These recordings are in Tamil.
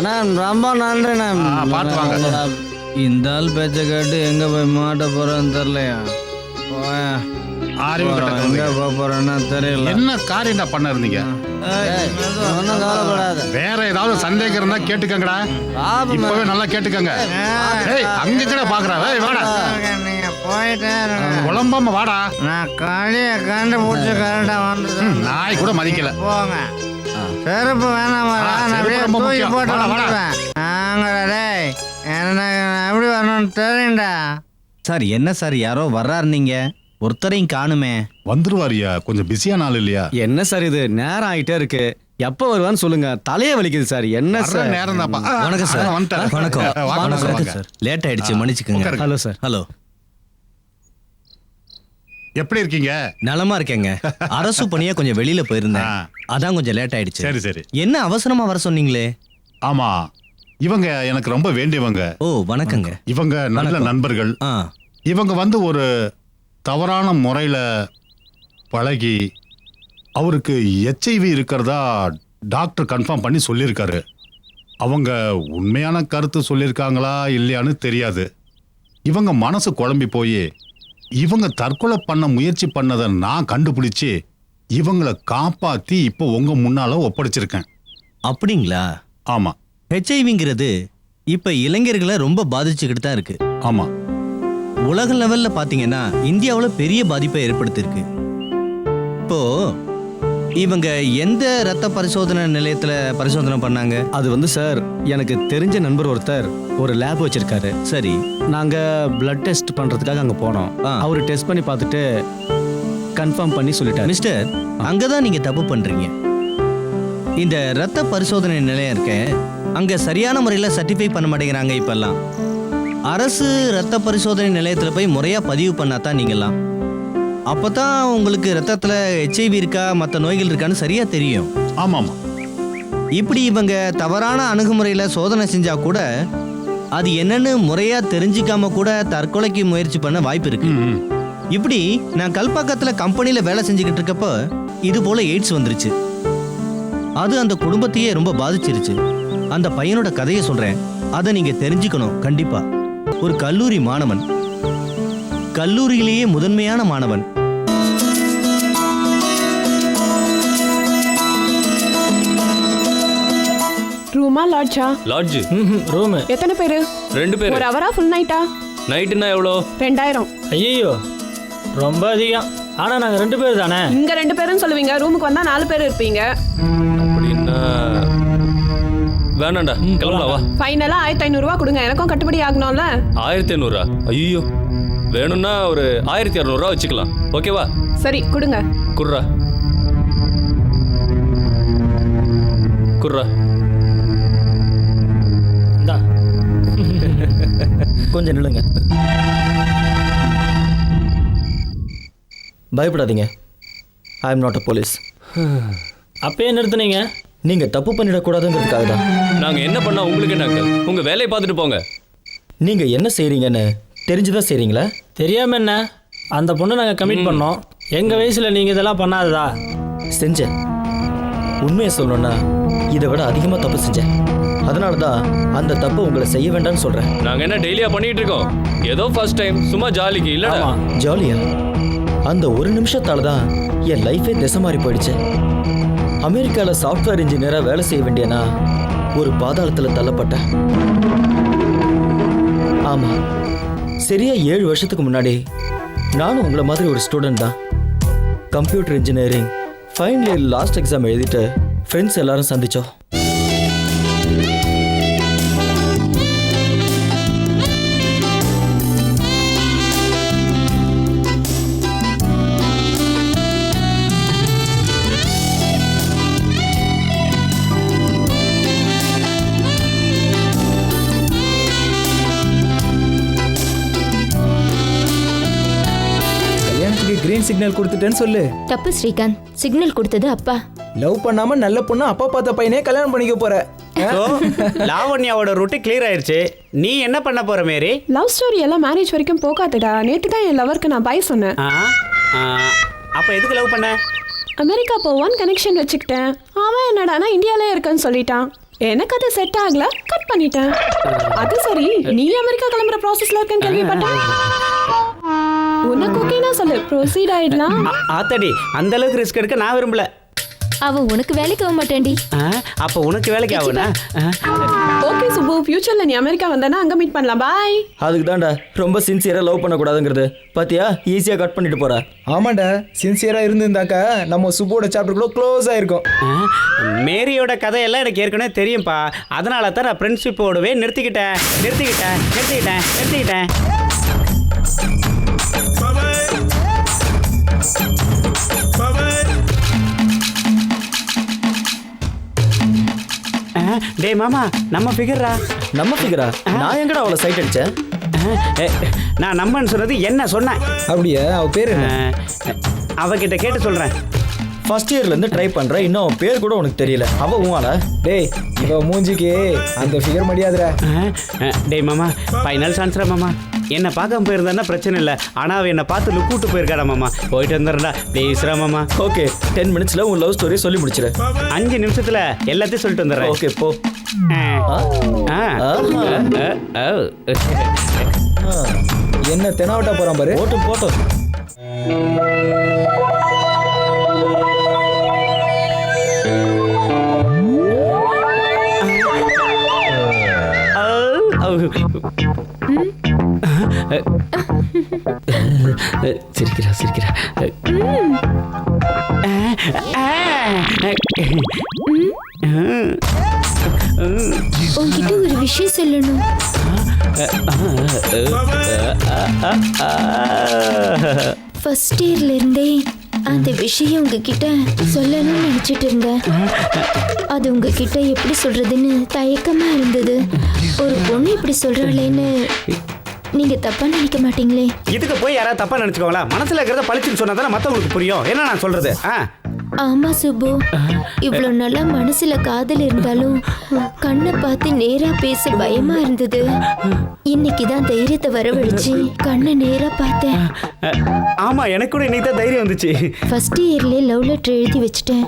அண்ணா ரொம்ப நன்றிண்ணா. பார்த்து வாங்க. இந்த ஆள் பேச்சை கேட்டு எங்க போய் மாட்ட போறேன்னு தெரியலையா? எங்க போக போறேன்னா தெரியல. என்ன காரியம் பண்ண இருந்தீங்க? ஒன்னும் கவலைப்படாத. வேற ஏதாவது சந்தேகம் இருந்தா கேட்டுக்கங்கடா. இப்பவே நல்லா கேட்டுக்கங்க. அங்க கூட பாக்குறா. வாடா, நீங்க போயிட்டே குழம்பாம வாடா. நான் களிய கண்டுபிடிச்சு கரெக்டா வந்து நாய் கூட மதிக்கல. போங்க. செருப்பு வேணாமா? தூக்கி போட்டு வந்துடுவேன். எனக்கு எப்படி வரணும்னு தெரியும்டா. சார் என்ன சார் யாரோ வர்றாரு, நீங்க ஒருத்தரையும் காணுமே. வந்துருவாரியா? கொஞ்சம் பிஸியான ஆள் இல்லையா? என்ன சார் இது, நேரம் ஆயிட்டே இருக்கு. எப்ப வருவான்னு சொல்லுங்க, தலையே வலிக்குது சார். என்ன சார் நேரம் தான். வணக்கம் சார். வணக்கம். வணக்கம் சார், லேட் ஆயிடுச்சு, மன்னிச்சுக்கோங்க. Hello sir. ஹலோ, எப்படி இருக்கீங்க? நலமா இருக்கேங்க. அரசு பணியா கொஞ்சம் வெளியில போயிருந்தேன், அதான் கொஞ்சம் லேட் ஆயிடுச்சு. சரி சரி. என்ன அவசரமா வர சொன்னீங்களே? ஆமா, இவங்க எனக்கு ரொம்ப வேண்டியவங்க. ஓ வணக்கங்க. இவங்க நல்ல நண்பர்கள். இவங்க வந்து ஒரு தவறான முறையில் பழகி அவருக்கு HIV இருக்கிறதா டாக்டர் கன்ஃபார்ம் பண்ணி சொல்லியிருக்காரு. அவங்க உண்மையான கருத்து சொல்லியிருக்காங்களா இல்லையான்னு தெரியாது. இவங்க மனசு குழம்பி போய் இவங்க தற்கொலை பண்ண முயற்சி பண்ணதை நான் கண்டுபிடிச்சி இவங்களை காப்பாற்றி இப்போ உங்கள் முன்னால் ஒப்படைச்சிருக்கேன். அப்படிங்களா? ஆமாம். HIVங்கிறது இப்போ இளைஞர்களை ரொம்ப பாதிச்சுக்கிட்டு தான் இருக்கு. ஆமாம். உலக லெவல்ல பாத்தீங்கன்னா இந்தியாவில் பெரிய பாதிப்பை ஏற்படுத்தியிருக்கு. இப்போ இவங்க எந்த ரத்த பரிசோதனை நிலையத்துல பரிசோதனை பண்ணாங்க? அது வந்து சார், எனக்கு தெரிஞ்ச நண்பர் ஒருத்தர் ஒரு லேப் வச்சிருக்காரு. சரி, நாங்க பிளட் டெஸ்ட் பண்றதுக்காக அங்க போனோம். அவரு டெஸ்ட் பண்ணி பார்த்துட்டு கன்ஃபார்ம் பண்ணி சொல்லிட்டாரு. மிஸ்டர், அங்கதான் நீங்க தப்பு பண்றீங்க. இந்த ரத்த பரிசோதனை நிலையம் இருக்க அங்க சரியான முறையில் சர்டிஃபை பண்ண மாட்டேங்கிறாங்க. இப்பெல்லாம் அரசு ரத்த பரிசோதனை நிலையத்தில் போய் முறையா பதிவு பண்ணாதான் நீங்களாம். அப்பதான் உங்களுக்கு ரத்தத்துல HIV இருக்கா மற்ற நோய்கள் இருக்கான்னு சரியா தெரியும். ஆமாம். இப்படி இவங்க தவறான அணுகுமுறையில சோதனை செஞ்சா கூட அது என்னன்னு முறையா தெரிஞ்சுக்காம கூட தற்கொலைக்கு முயற்சி பண்ண வாய்ப்பு இருக்கு. இப்படி நான் கல்பாக்கத்துல கம்பெனில வேலை செஞ்சுக்கிட்டு இருக்கப்போ இது போல எய்ட்ஸ் வந்துருச்சு. அது அந்த குடும்பத்தையே ரொம்ப பாதிச்சிருச்சு. அந்த பையனோட கதையை சொல்றேன், அதை நீங்க தெரிஞ்சுக்கணும் கண்டிப்பா. ஒரு கல்லூரி மாணவன், கல்லூரியிலேயே முதன்மையான மாணவன். ரூமா லாட்ஜா? Lodge room. எத்தனை பேரு? 2 பேர். ஒரு அவரா ஃபுல் நைட்டா? நைட்னா எவ்வளோ? 2000. ஐயோ ரொம்ப அதிகம். ஆனா நாங்க 2 பேர் தானே. இங்க 2 பேருன்னு சொல்லுவீங்க, ரூமுக்கு வந்தா 4 பேர் இருப்பீங்க. அப்படின்னா வேணாண்டா, கிளம்பலாம் வா. ஃபைனலா 1500 ரூபா கொடுங்க, எனக்கும் கட்டுப்படி ஆகணும்ல. 1500? ஐயோ, வேணும்னா ஒரு 1200 ரூபா வச்சுக்கலாம். ஓகேவா? சரி கொடுங்க. குர்ரா குர்ரா. இந்தா கொஞ்சம் நில்லுங்க. பயப்படாதீங்க, I am not a police. அப்பயே நிறுத்துனீங்க? நீங்க தப்பு பண்ணிடக்கூடாதுங்கிறதுக்காக தான். நாங்க என்ன பண்ணா உங்களுக்கு என்ன அங்கிள்? உங்க வேலையை பார்த்துட்டு போங்க. நீங்க என்ன செய்றீங்கன்னு தெரிஞ்சுதான் செய்றீங்களா? தெரியாம என்ன? அந்த பொண்ணை நாங்க கமிட் பண்ணோம். எங்க வயசுல நீங்க இதெல்லாம் பண்ணாததா? செஞ்சேன். உண்மையை சொல்லணும்னா இதை விட அதிகமா தப்பு செஞ்சேன். அதனால தான் அந்த தப்பு உங்களை செய்ய வேண்டாம்னு சொல்றேன். நாங்க என்ன டெய்லியா பண்ணிட்டு இருக்கோம்? ஏதோ ஃபர்ஸ்ட் டைம் சும்மா ஜாலிக்கு இல்லடா. ஜாலியா? அந்த ஒரு நிமிஷத்தால தான் என் லைஃபே திசை மாறி போயிடுச்சு. அமெரிக்காவில் சாஃப்ட்வேர் இன்ஜினியராக வேலை செய்ய வேண்டியனா ஒரு பாதாளத்தில் தள்ளப்பட்டேன். ஆமாம், சரியா 7 வருஷத்துக்கு முன்னாடி நானும் உங்களை மாதிரி ஒரு ஸ்டூடெண்ட் தான். Computer engineering final year last exam எழுதிட்டு ஃப்ரெண்ட்ஸ் எல்லாரும் சந்தித்தோம். கிரீன் சிக்னல் கொடுத்துட்டேன்னு சொல்லு. தப்பு ஸ்ரீகாந்த், சிக்னல் கொடுத்தது அப்பா. லவ் பண்ணாம நல்ல பொண்ணு அப்பா பார்த்த பையனே கல்யாணம் பண்ணிக்க போற. லாவண்யாவோட ரூட்டு கிளியர் ஆயிருச்சு. நீ என்ன பண்ண போற மேரி? லவ் ஸ்டோரி எல்லாம் மேரேஜ் வரைக்கும் போகாதடா. நேத்து தான் என் லவருக்கு நான் பை சொன்னேன். அப்ப எதுக்கு லவ் பண்ண? அமெரிக்கா போவான்னு கனெக்ஷன் வச்சுக்கிட்டேன். அவன் என்னடானா இந்தியாலே இருக்கேன்னு சொல்லிட்டான். எனக்கு அது செட் ஆகல, கட் பண்ணிட்டேன். அது சரி, நீ அமெரிக்கா கிளம்புற ப்ராசஸ்ல இருக்கேன்னு கேள்விப்பட்டேன். உனக்கு ஓகேனா சொல்லு, ப்ரொசீட் ஆயிடலாம். ஆத்தாடி அந்த அளவுக்கு ரிஸ்க் எடுக்க நான் விரும்பல. அவ உனக்கு வேலைக்கு ஆக மாட்டான்டி. அப்ப உனக்கு வேலைக்கு ஆகுனா? ஓகே சுப்பு, ஃபியூச்சர்ல நீ அமெரிக்கா வந்தனா அங்க மீட் பண்ணலாம். பாய். அதுக்கு தான்டா ரொம்ப சின்சியரா லவ் பண்ணக்கூடாதுங்கிறது. பாத்தியா, ஈஸியா கட் பண்ணிட்டு போற. ஆமாண்டா, சின்சியரா இருந்திருந்தாக்கா நம்ம சுப்போட சாப்டர் கூட க்ளோஸ் ஆயிருக்கும். மேரியோட கதையெல்லாம் எனக்கு ஏற்கனவே தெரியும்ப்பா. அதனால தான் நான் ஃப்ரெண்ட்ஷிப்போடவே நிறுத்திக்கிட்டேன். டேய் மாமா, நம்ம ஃபிகரா? நான் எங்கடா அவளை சைட் அடிச்சேன்? நான் நம்மன்னு சொன்னது என்ன சொன்னேன்? அப்படியே அவ பேரு என்ன? அவகிட்ட கேட்டு சொல்றேன். ஃபர்ஸ்ட் இயர்ல இருந்து ட்ரை பண்ற, இன்னும் அவன் பேர் கூட உனக்கு தெரியல. அவ உங்களா? டேய், இவ மூஞ்சிக்கு அந்த ஃபிகர் மடியாதுடா. டேய் மாமா, ஃபைனல் சான்ஸ்ரா மாமா. என்னை பார்க்காம போயிருந்தான்னா பிரச்சனை இல்லை. ஆனால் அவன் என்னை பார்த்து லுக் விட்டு போயிருக்காடா மாமா. போயிட்டு வந்துடுறா ப்ளீஸ்ரா மாமா. ஓகே, 10 மினிட்ஸ்ல உன் லவ் ஸ்டோரி சொல்லி முடிச்சிரு. 5 நிமிஷத்துல எல்லாத்தையும் சொல்லிட்டு வந்துடுறேன். ஓகே போ. என்ன தெனாவட்டா போறான் பாரு. போட்டோம். சிரிக்கிறா. உன்கிட்ட ஒரு விஷயம் சொல்லணும். ஃபர்ஸ்ட் இயர்ல இருந்தே அந்த விஷயம் உங்ககிட்ட சொல்லணும்னு நினைச்சிட்டு இருந்தேன். அது உங்ககிட்ட எப்படி சொல்றதுன்னு தயக்கமா இருந்தது. ஒரு பொண்ணு இப்படி சொல்றாளேன்னு நீங்க தப்பா நினைக்க மாட்டீங்களே? இதுக்கு போய் யாராவது தப்பா நினைச்சுக்கோங்களா? மனசுல இருக்கிறத பழிச்சுன்னு சொன்னா தானே மத்தவங்களுக்கு புரியும். என்ன நான் சொல்றது? ஆமா சுப்பு, இவ்வளவு நல்லா மனசுல காதல் இருந்தாலும் கண்ணை பார்த்து நேரா பேச பயமா இருந்தது. இன்னைக்குதான் தைரியத்தை வரவழைச்சு கண்ணை நேரா பார்த்தேன். ஆமா, எனக்கு கூட இன்னைக்கு தான் தைரியம் வந்துச்சு. ஃபர்ஸ்ட் இயர்லயே லவ் லெட்டர் எழுதி வச்சுட்டேன்.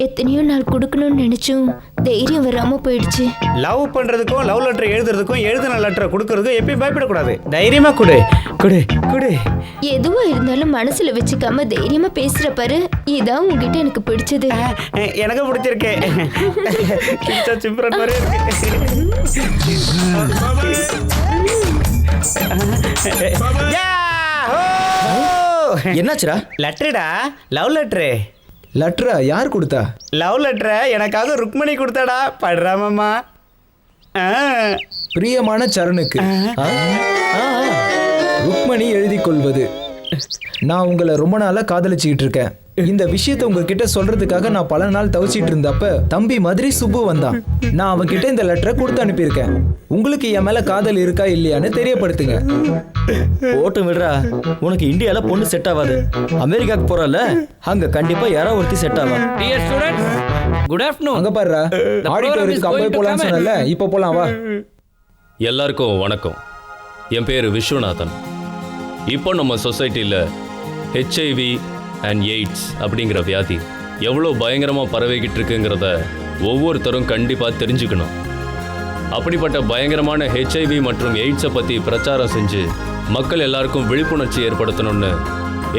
எத்தனையோ நாள் கொடுக்கணும்னு நினைச்சும் தைரியம் வராம போயிடுச்சு. லவ் பண்றதுக்கும் லவ் லெட்டர் எழுதுறதுக்கும் எழுதின லெட்டரை கொடுக்கறதுக்கும் எப்பயும் பயப்படக்கூடாது. தைரியமா கொடு. எதுவா இருந்தாலும் மனசுல வச்சுக்காம தைரியமா பேசுற பாரு, இதான் உங்ககிட்ட எனக்கு பிடிச்சது. எனக்கு பிடிச்சிருக்கு. சிம்ரன் மாதிரி என்னாச்சுடா? லெட்டர்டா, லவ் லெட்டரு. லெட்டரா? யார் கொடுத்தா? லவ் லெட்டரை எனக்காக ருக்மணி கொடுத்தாடா. படுறாமம்மா. பிரியமான சரணுக்கு ருக்மணி எழுதி கொள்வது. நான் உங்களை ரொம்ப நாளா காதலிச்சுக்கிட்டு இருக்கேன். இந்த விஷயத்தை உங்ககிட்ட சொல்றதுக்காக நான் பல நாள் தவிச்சிட்டு இருந்தப்ப தம்பி மாதிரி சுப்பு வந்தான். நான் அவன்கிட்ட இந்த லெட்டரை கொடுத்து அனுப்பியிருக்கேன். உங்களுக்கு என் மேல காதல் இருக்கா இல்லையான்னு தெரியப்படுத்துங்க. போட்டு விடுறா. உனக்கு இந்தியால பொண்ணு செட் ஆகாது. அமெரிக்காக்கு போறல, அங்க கண்டிப்பா யாரோ ஒருத்தி செட் ஆகும். Dear students, good afternoon. அங்க பாருடா, ஆடிட்டோரியத்துக்கு அப்பவே போலாம்னு சொன்னல, இப்போ போலாம் வா. எல்லாருக்கும் வணக்கம். என் பேர் விஸ்வநாதன். இப்போ நம்ம சொசைட்டியில் HIV அண்ட் எய்ட்ஸ் அப்படிங்கிற வியாதி எவ்வளோ பயங்கரமாக பரவிக்கிட்டு இருக்குங்கிறத ஒவ்வொருத்தரும் கண்டிப்பாக தெரிஞ்சுக்கணும். அப்படிப்பட்ட பயங்கரமான HIV மற்றும் எய்ட்ஸை பற்றி பிரச்சாரம் செஞ்சு மக்கள் எல்லாருக்கும் விழிப்புணர்ச்சி ஏற்படுத்தணும்னு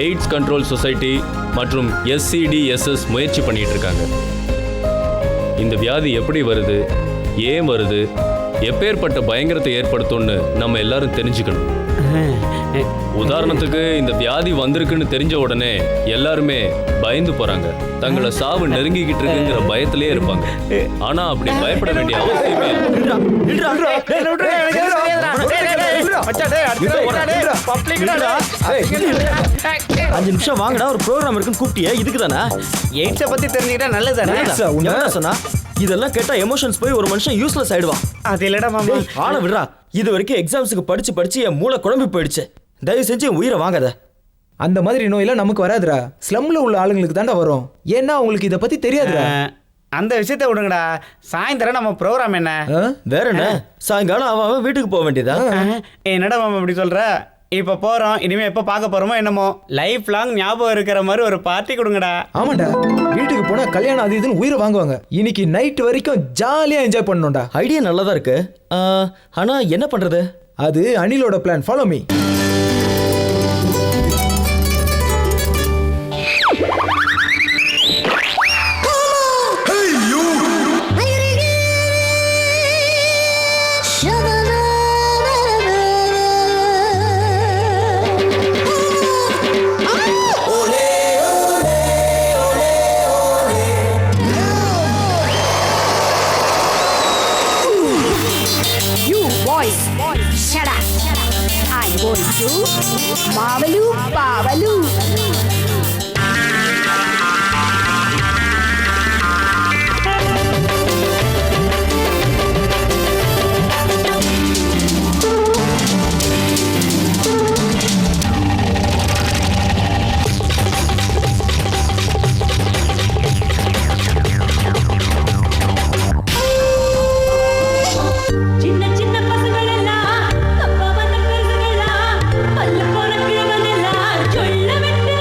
எய்ட்ஸ் கண்ட்ரோல் சொசைட்டி மற்றும் SCDSS முயற்சி பண்ணிட்டு இருக்காங்க. இந்த வியாதி எப்படி வருது, ஏன் வருது, எப்பேற்பட்ட பயங்கரத்தை ஏற்படுத்தும்னு நம்ம எல்லாரும் தெரிஞ்சுக்கணும். உதாரணத்துக்கு, இந்த வியாதி வந்திருக்குன்னு தெரிஞ்ச உடனே எல்லாருமே பயந்து போறாங்க. தங்களை சாவு நெருங்கிக்கிட்டு இருக்குங்கிற பயத்திலே இருப்பாங்க. ஆனா அப்படி பயப்பட வேண்டிய அவசியமே இல்லை. 5 நிமிஷம் வாங்கடா, ஒரு ப்ரோக்ராம் இருக்குன்னு கூப்பிட்டியே, இதுக்கு தானே? எய்ட்ஸை பத்தி தெரிஞ்சுக்கிட்டா நல்லதானே? சொன்னா இதெல்லாம் கேட்டா எமோஷன்ஸ் போய் ஒரு மனுஷன் யூஸ்லெஸ் ஆயிடுவான். அது இல்லடா மாமா. ஆள விடுறா. இது வரைக்கும் எக்ஸாம்ஸுக்கு படிச்சு என் மூளை குழம்பி போயிடுச்சு. தயவு செஞ்சு என் உயிரை வாங்காத. அந்த மாதிரி நோயெல்லாம் நமக்கு வராதுடா. ஸ்லம்ல உள்ள ஆளுங்களுக்கு தாண்டா வரும். ஏன்னா அவங்களுக்கு இதை பத்தி தெரியாதுடா. அந்த விஷயத்தை விடுங்கடா. சாயந்தரம் நம்ம ப்ரோக்ராம் என்ன? வேற என்ன? சாயங்காலம் அவன் வீட்டுக்கு போக வேண்டியதா? என்னடா மாமா இப்படி சொல்ற? இப்போ போறோம். இனிமே எப்போ பார்க்க போறோமோ என்னமோ லைஃப் லாங் ஞாபகம் இருக்கிற மாதிரி ஒரு பார்ட்டி கொடுங்கடா. ஆமாண்டா, வீட்டுக்கு போனா கல்யாணம் அது இதுன்னு உயிரை வாங்குவாங்க. இன்னைக்கு நைட் வரைக்கும் ஜாலியா என்ஜாய் பண்ணணும்டா. ஐடியா நல்லா தான் இருக்கு. ஆனா என்ன பண்றது? அது அனிலோட plan. Follow me. Shut up. I'm going to Marveloo Bavaloo. சொல்ல விட்டு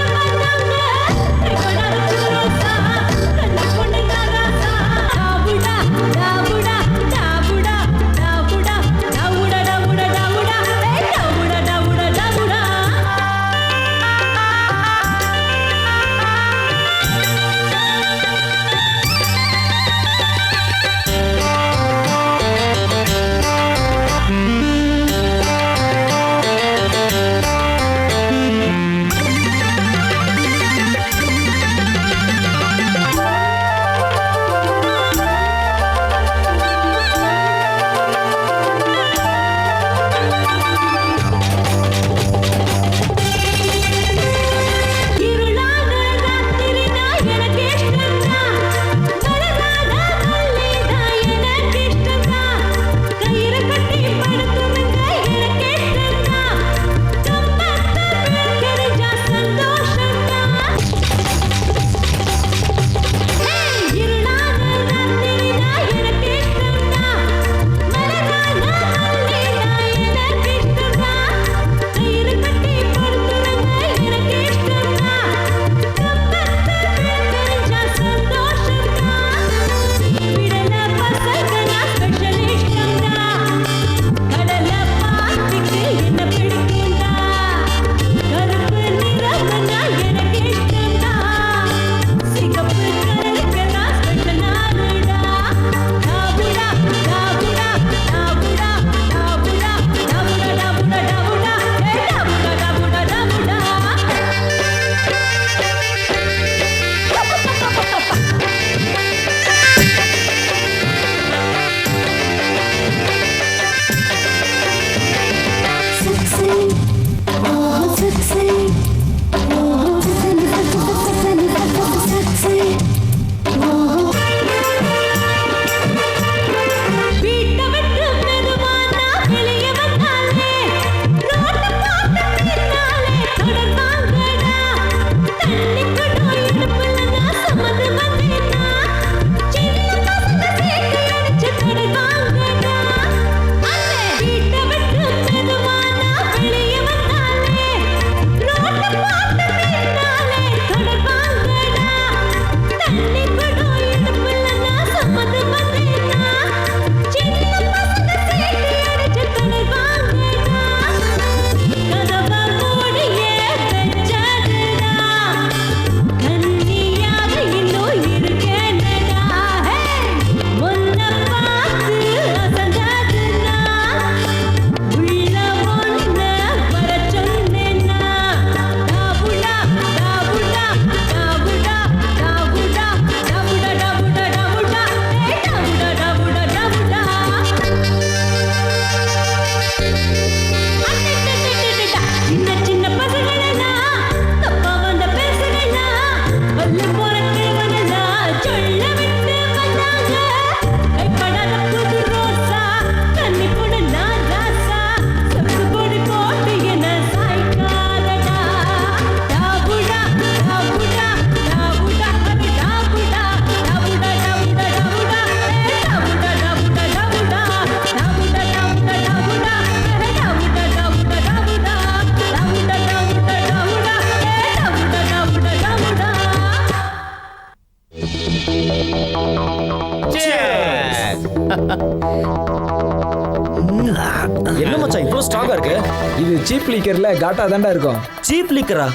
இவ்வளவு ஸ்ட்ராங்கா இருக்கு? இது சீப் லிக்கர்ல காட்டா தாண்டா இருக்கும். சீப் லிக்கரா?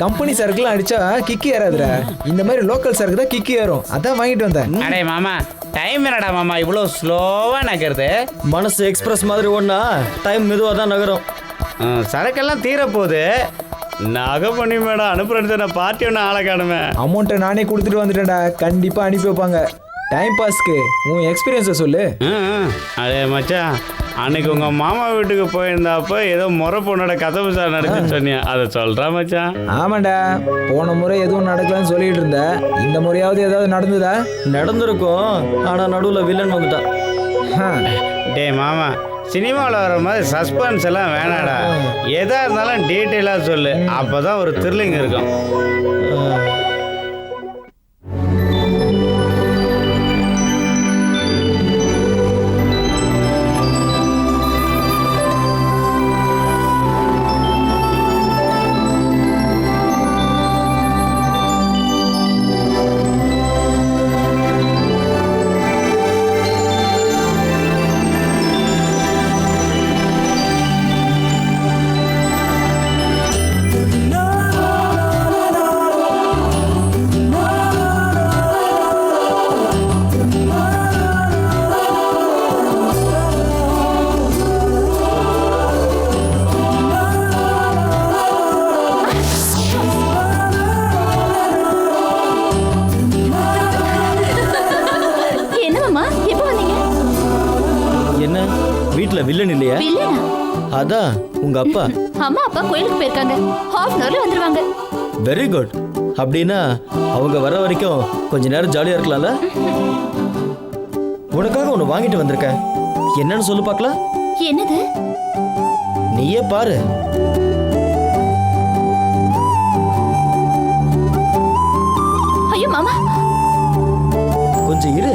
கம்பெனி சரக்குலாம் அடிச்சா கிக்கி ஏறாதுடா. இந்த மாதிரி லோக்கல் சரக்கு தான் கிக்கி ஏறும். அதான் வாங்கிட்டு வந்தேன். அடே மாமா, டைம் என்னடா மாமா இவ்வளோ ஸ்லோவா நகருது? மனசு எக்ஸ்பிரஸ் மாதிரி ஒண்ணா டைம் மெதுவாக தான் நகரும். சரக்கெல்லாம் தீரப்போகுது. நகை பண்ணி மேடம் அனுப்புறது நான் பார்ட்டி ஒன்று ஆளை காணுமே. அமௌண்ட்டை நானே கொடுத்துட்டு வந்துட்டேன்டா. கண்டிப்பாக அனுப்பி வைப்பாங்க. டைம் பாஸ்க்கு உன் எக்ஸ்பீரியன்ஸை சொல்லு. அதே மச்சான், அன்னைக்கு உங்கள் மாமா வீட்டுக்கு போயிருந்தப்போ ஏதோ முறை பொண்ணோட கதவு சார் நடக்குன்னு சொன்னியா, அதை சொல்கிறா மச்சான்? ஆமாண்டா, போன முறை எதுவும் நடக்கலன்னு சொல்லிட்டு இருந்த. இந்த முறையாவது ஏதாவது நடந்ததா? நடந்திருக்கும், ஆனால் நடுவில் வில்லன் வந்துட்டான். டே மாமா, சினிமாவில் வர மாதிரி சஸ்பென்ஸ் எல்லாம் வேணாடா. எதா இருந்தாலும் டீட்டெயிலாக சொல்லு, அப்போதான் ஒரு த்ரில்லிங் இருக்கும். வில்லன் இல்லையா? அதான் உங்க அப்பா. அம்மா அப்பா கோயிலுக்கு போயிருக்காங்க. ஹாஃப் அன் ஹவர்ல வந்துருவாங்க. Very good. அப்படின்னா அவங்க வர வரைக்கும் கொஞ்ச நேரம் ஜாலியா இருக்கலாம்ல? உனக்காக ஒன்று வாங்கிட்டு வந்திருக்கேன். என்னன்னு சொல்லு பார்க்கலாம். என்னது? நீயே பாரு. ஐயோ மாமா, கொஞ்சம் இரு.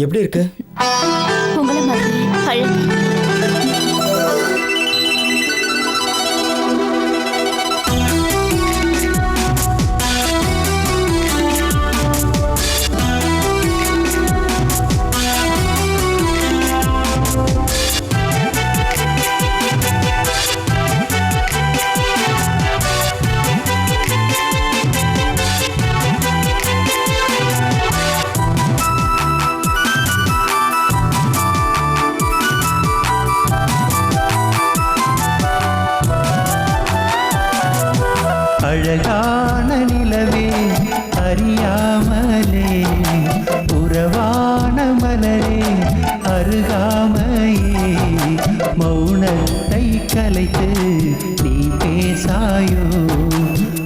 எப்படி இருக்கு? உங்களை மாதிரி அழகு. அழகான நிலவே அறியாமலே, உறவான மலரே அருகாமையே, மௌனத்தை கலைத்து நீ பேசாயோ,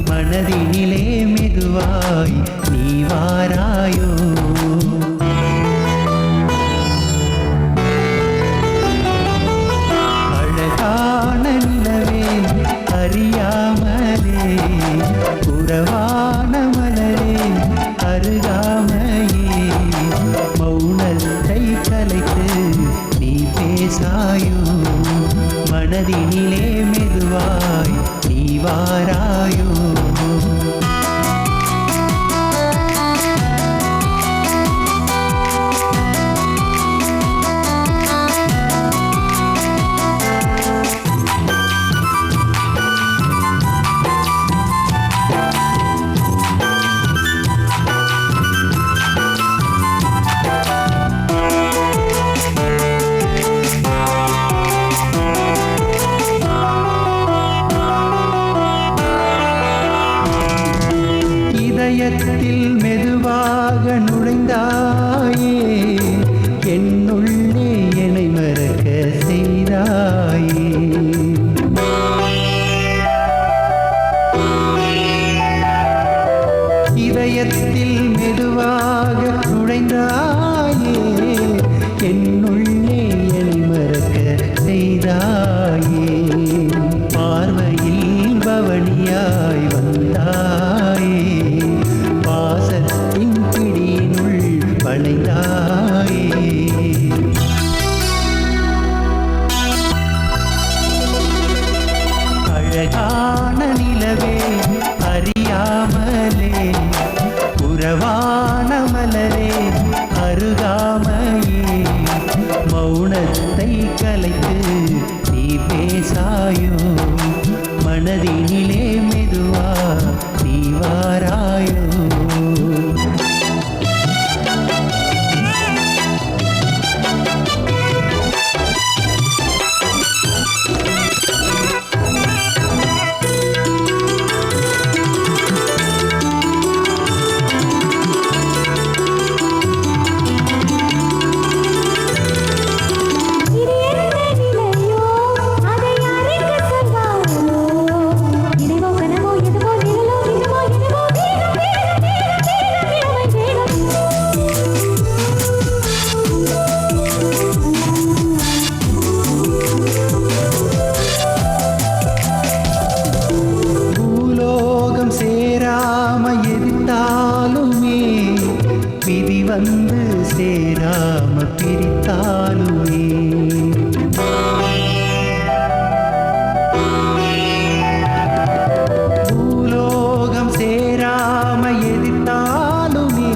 மனதினிலே மெதுவாய் நீ வாராயோ. அழகான நிலவே அறியாமலே, உறவான மலரே அருகாமையே, மௌனத்தை கலைத்து நீ பேசாயோ, மனதினிலே மெதுவாய் நீ வாராயோ. இதயத்தில் மெதுவாக நுழைந்தாயே, என்னுள்ளே என்னை மறக்க செய்தாயே. இதயத்தில் மெதுவாக நுழைந்தாயே, என்னுள்ளே என்னை மறக்க செய்தாயே. பார்வையில் பவனியாய் வந்தாயே, பாசத்தின் பிடியினுள் வளைந்தாயே. அழகான நிலவே அறியாமலே உறவான மலரே அருகாமையே மௌனத்தை கலைத்து நீ பேசாயோ மனதினிலே மெதுவா நீ வாராயோ வந்து சேராம பிரித்தாலுமே பூலோகம் சேராம எதிர்த்தாலுமே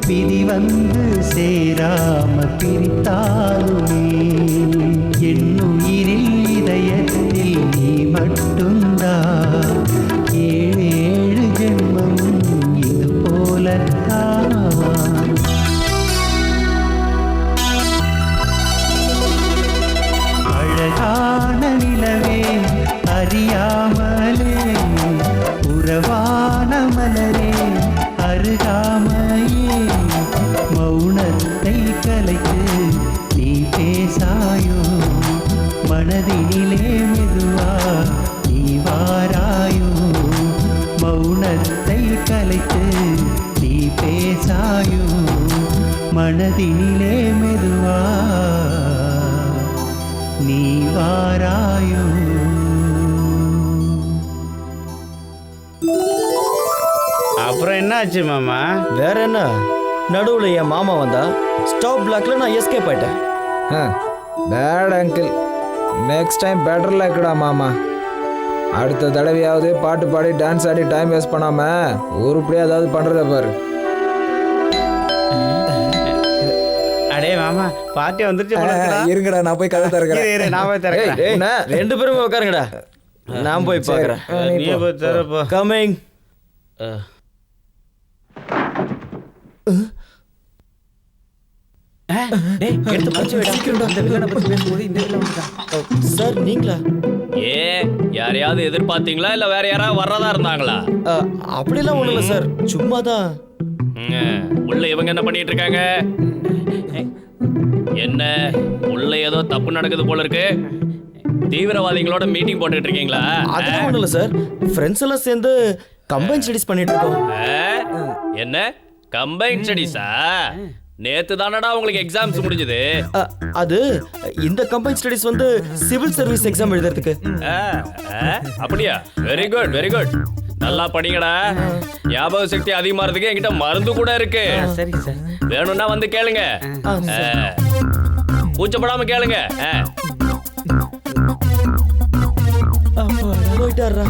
விதி வந்து சேராம பிரித்தாலுமே என்னுயிரில் இதயத்தில் நீ மட்டும்தான் ஏழு ஏழு ஜென்மம் இது போலத்தான் அழகான நிலவே அறியாமலே உறவான மலரே அருகாமையே மௌனத்தை கலைத்து நீ பேசாயோ மனதினிலே மெதுவா நீ வாராயோ மௌனத்தை கலைத்து நீ பேசாயோ மனதினிலே மெதுவா நீ வாராயோ. அப்புறம் என்ன ஆச்சு மாமா? வேற என்ன, நடுவில் என் மாமா வந்தா ஸ்டாப் பிளாக்ல நான் எஸ்கேப் ஆயிட்டேன். Bad uncle, next time better லக்குடா மாமா. அடுத்த தடவையாவது பாட்டு பாடி டான்ஸ் ஆடி டைம் வேஸ்ட் பண்ணாம உருப்படியா ஏதாவது பண்றத பாரு. அடே மாமா, பாட்டி வந்துருச்சு. இருங்கடா, நான் போய் கதை திறக்கிறேன். நான் போய் திறக்கிறேன். ரெண்டு பேரும் உட்காருங்கடா, நான் போய் பார்க்கறேன். நீ போய் திறப்போ. கமிங். சார் நீங்களா? யாரையாவது எதிர்பார்த்தீங்களா இல்ல வேற யாராவது வர்றதா இருந்தாங்களா? அப்படிலாம் ஒண்ணும் இல்ல சார், சும்மாதான். உள்ள இவங்க என்ன பண்ணிட்டு இருக்காங்க? என்ன உள்ள ஏதோ தப்பு நடக்குது போல இருக்கு. தீவிரவாதிகளோட மீட்டிங் போட்டுட்டு இருக்கீங்களா? அதெல்லாம் ஒண்ணும் இல்ல சார், ஃப்ரெண்ட்ஸ் எல்லாம் சேர்ந்து கம்பைன் ஸ்டடிஸ் பண்ணிட்டு இருக்கோம். என்ன கம்பைன் ஸ்டடிஸா? நேத்து தானடா உங்களுக்கு எக்ஸாம்ஸ் முடிஞ்சது. அது இந்த கம்பைன் ஸ்டடிஸ் வந்து சிவில் சர்வீஸ் எக்ஸாம் எழுதுறதுக்கு. அப்படியா? Very good very good. நல்லா படிங்கடா. ஞாபக சக்தி அதிகமாறதுக்கு என்கிட்ட மருந்து கூட இருக்கு. சரி சார், வேணும்னா வந்து கேளுங்க. கூச்சப்படாம கேளுங்க. போயிட்டாரா?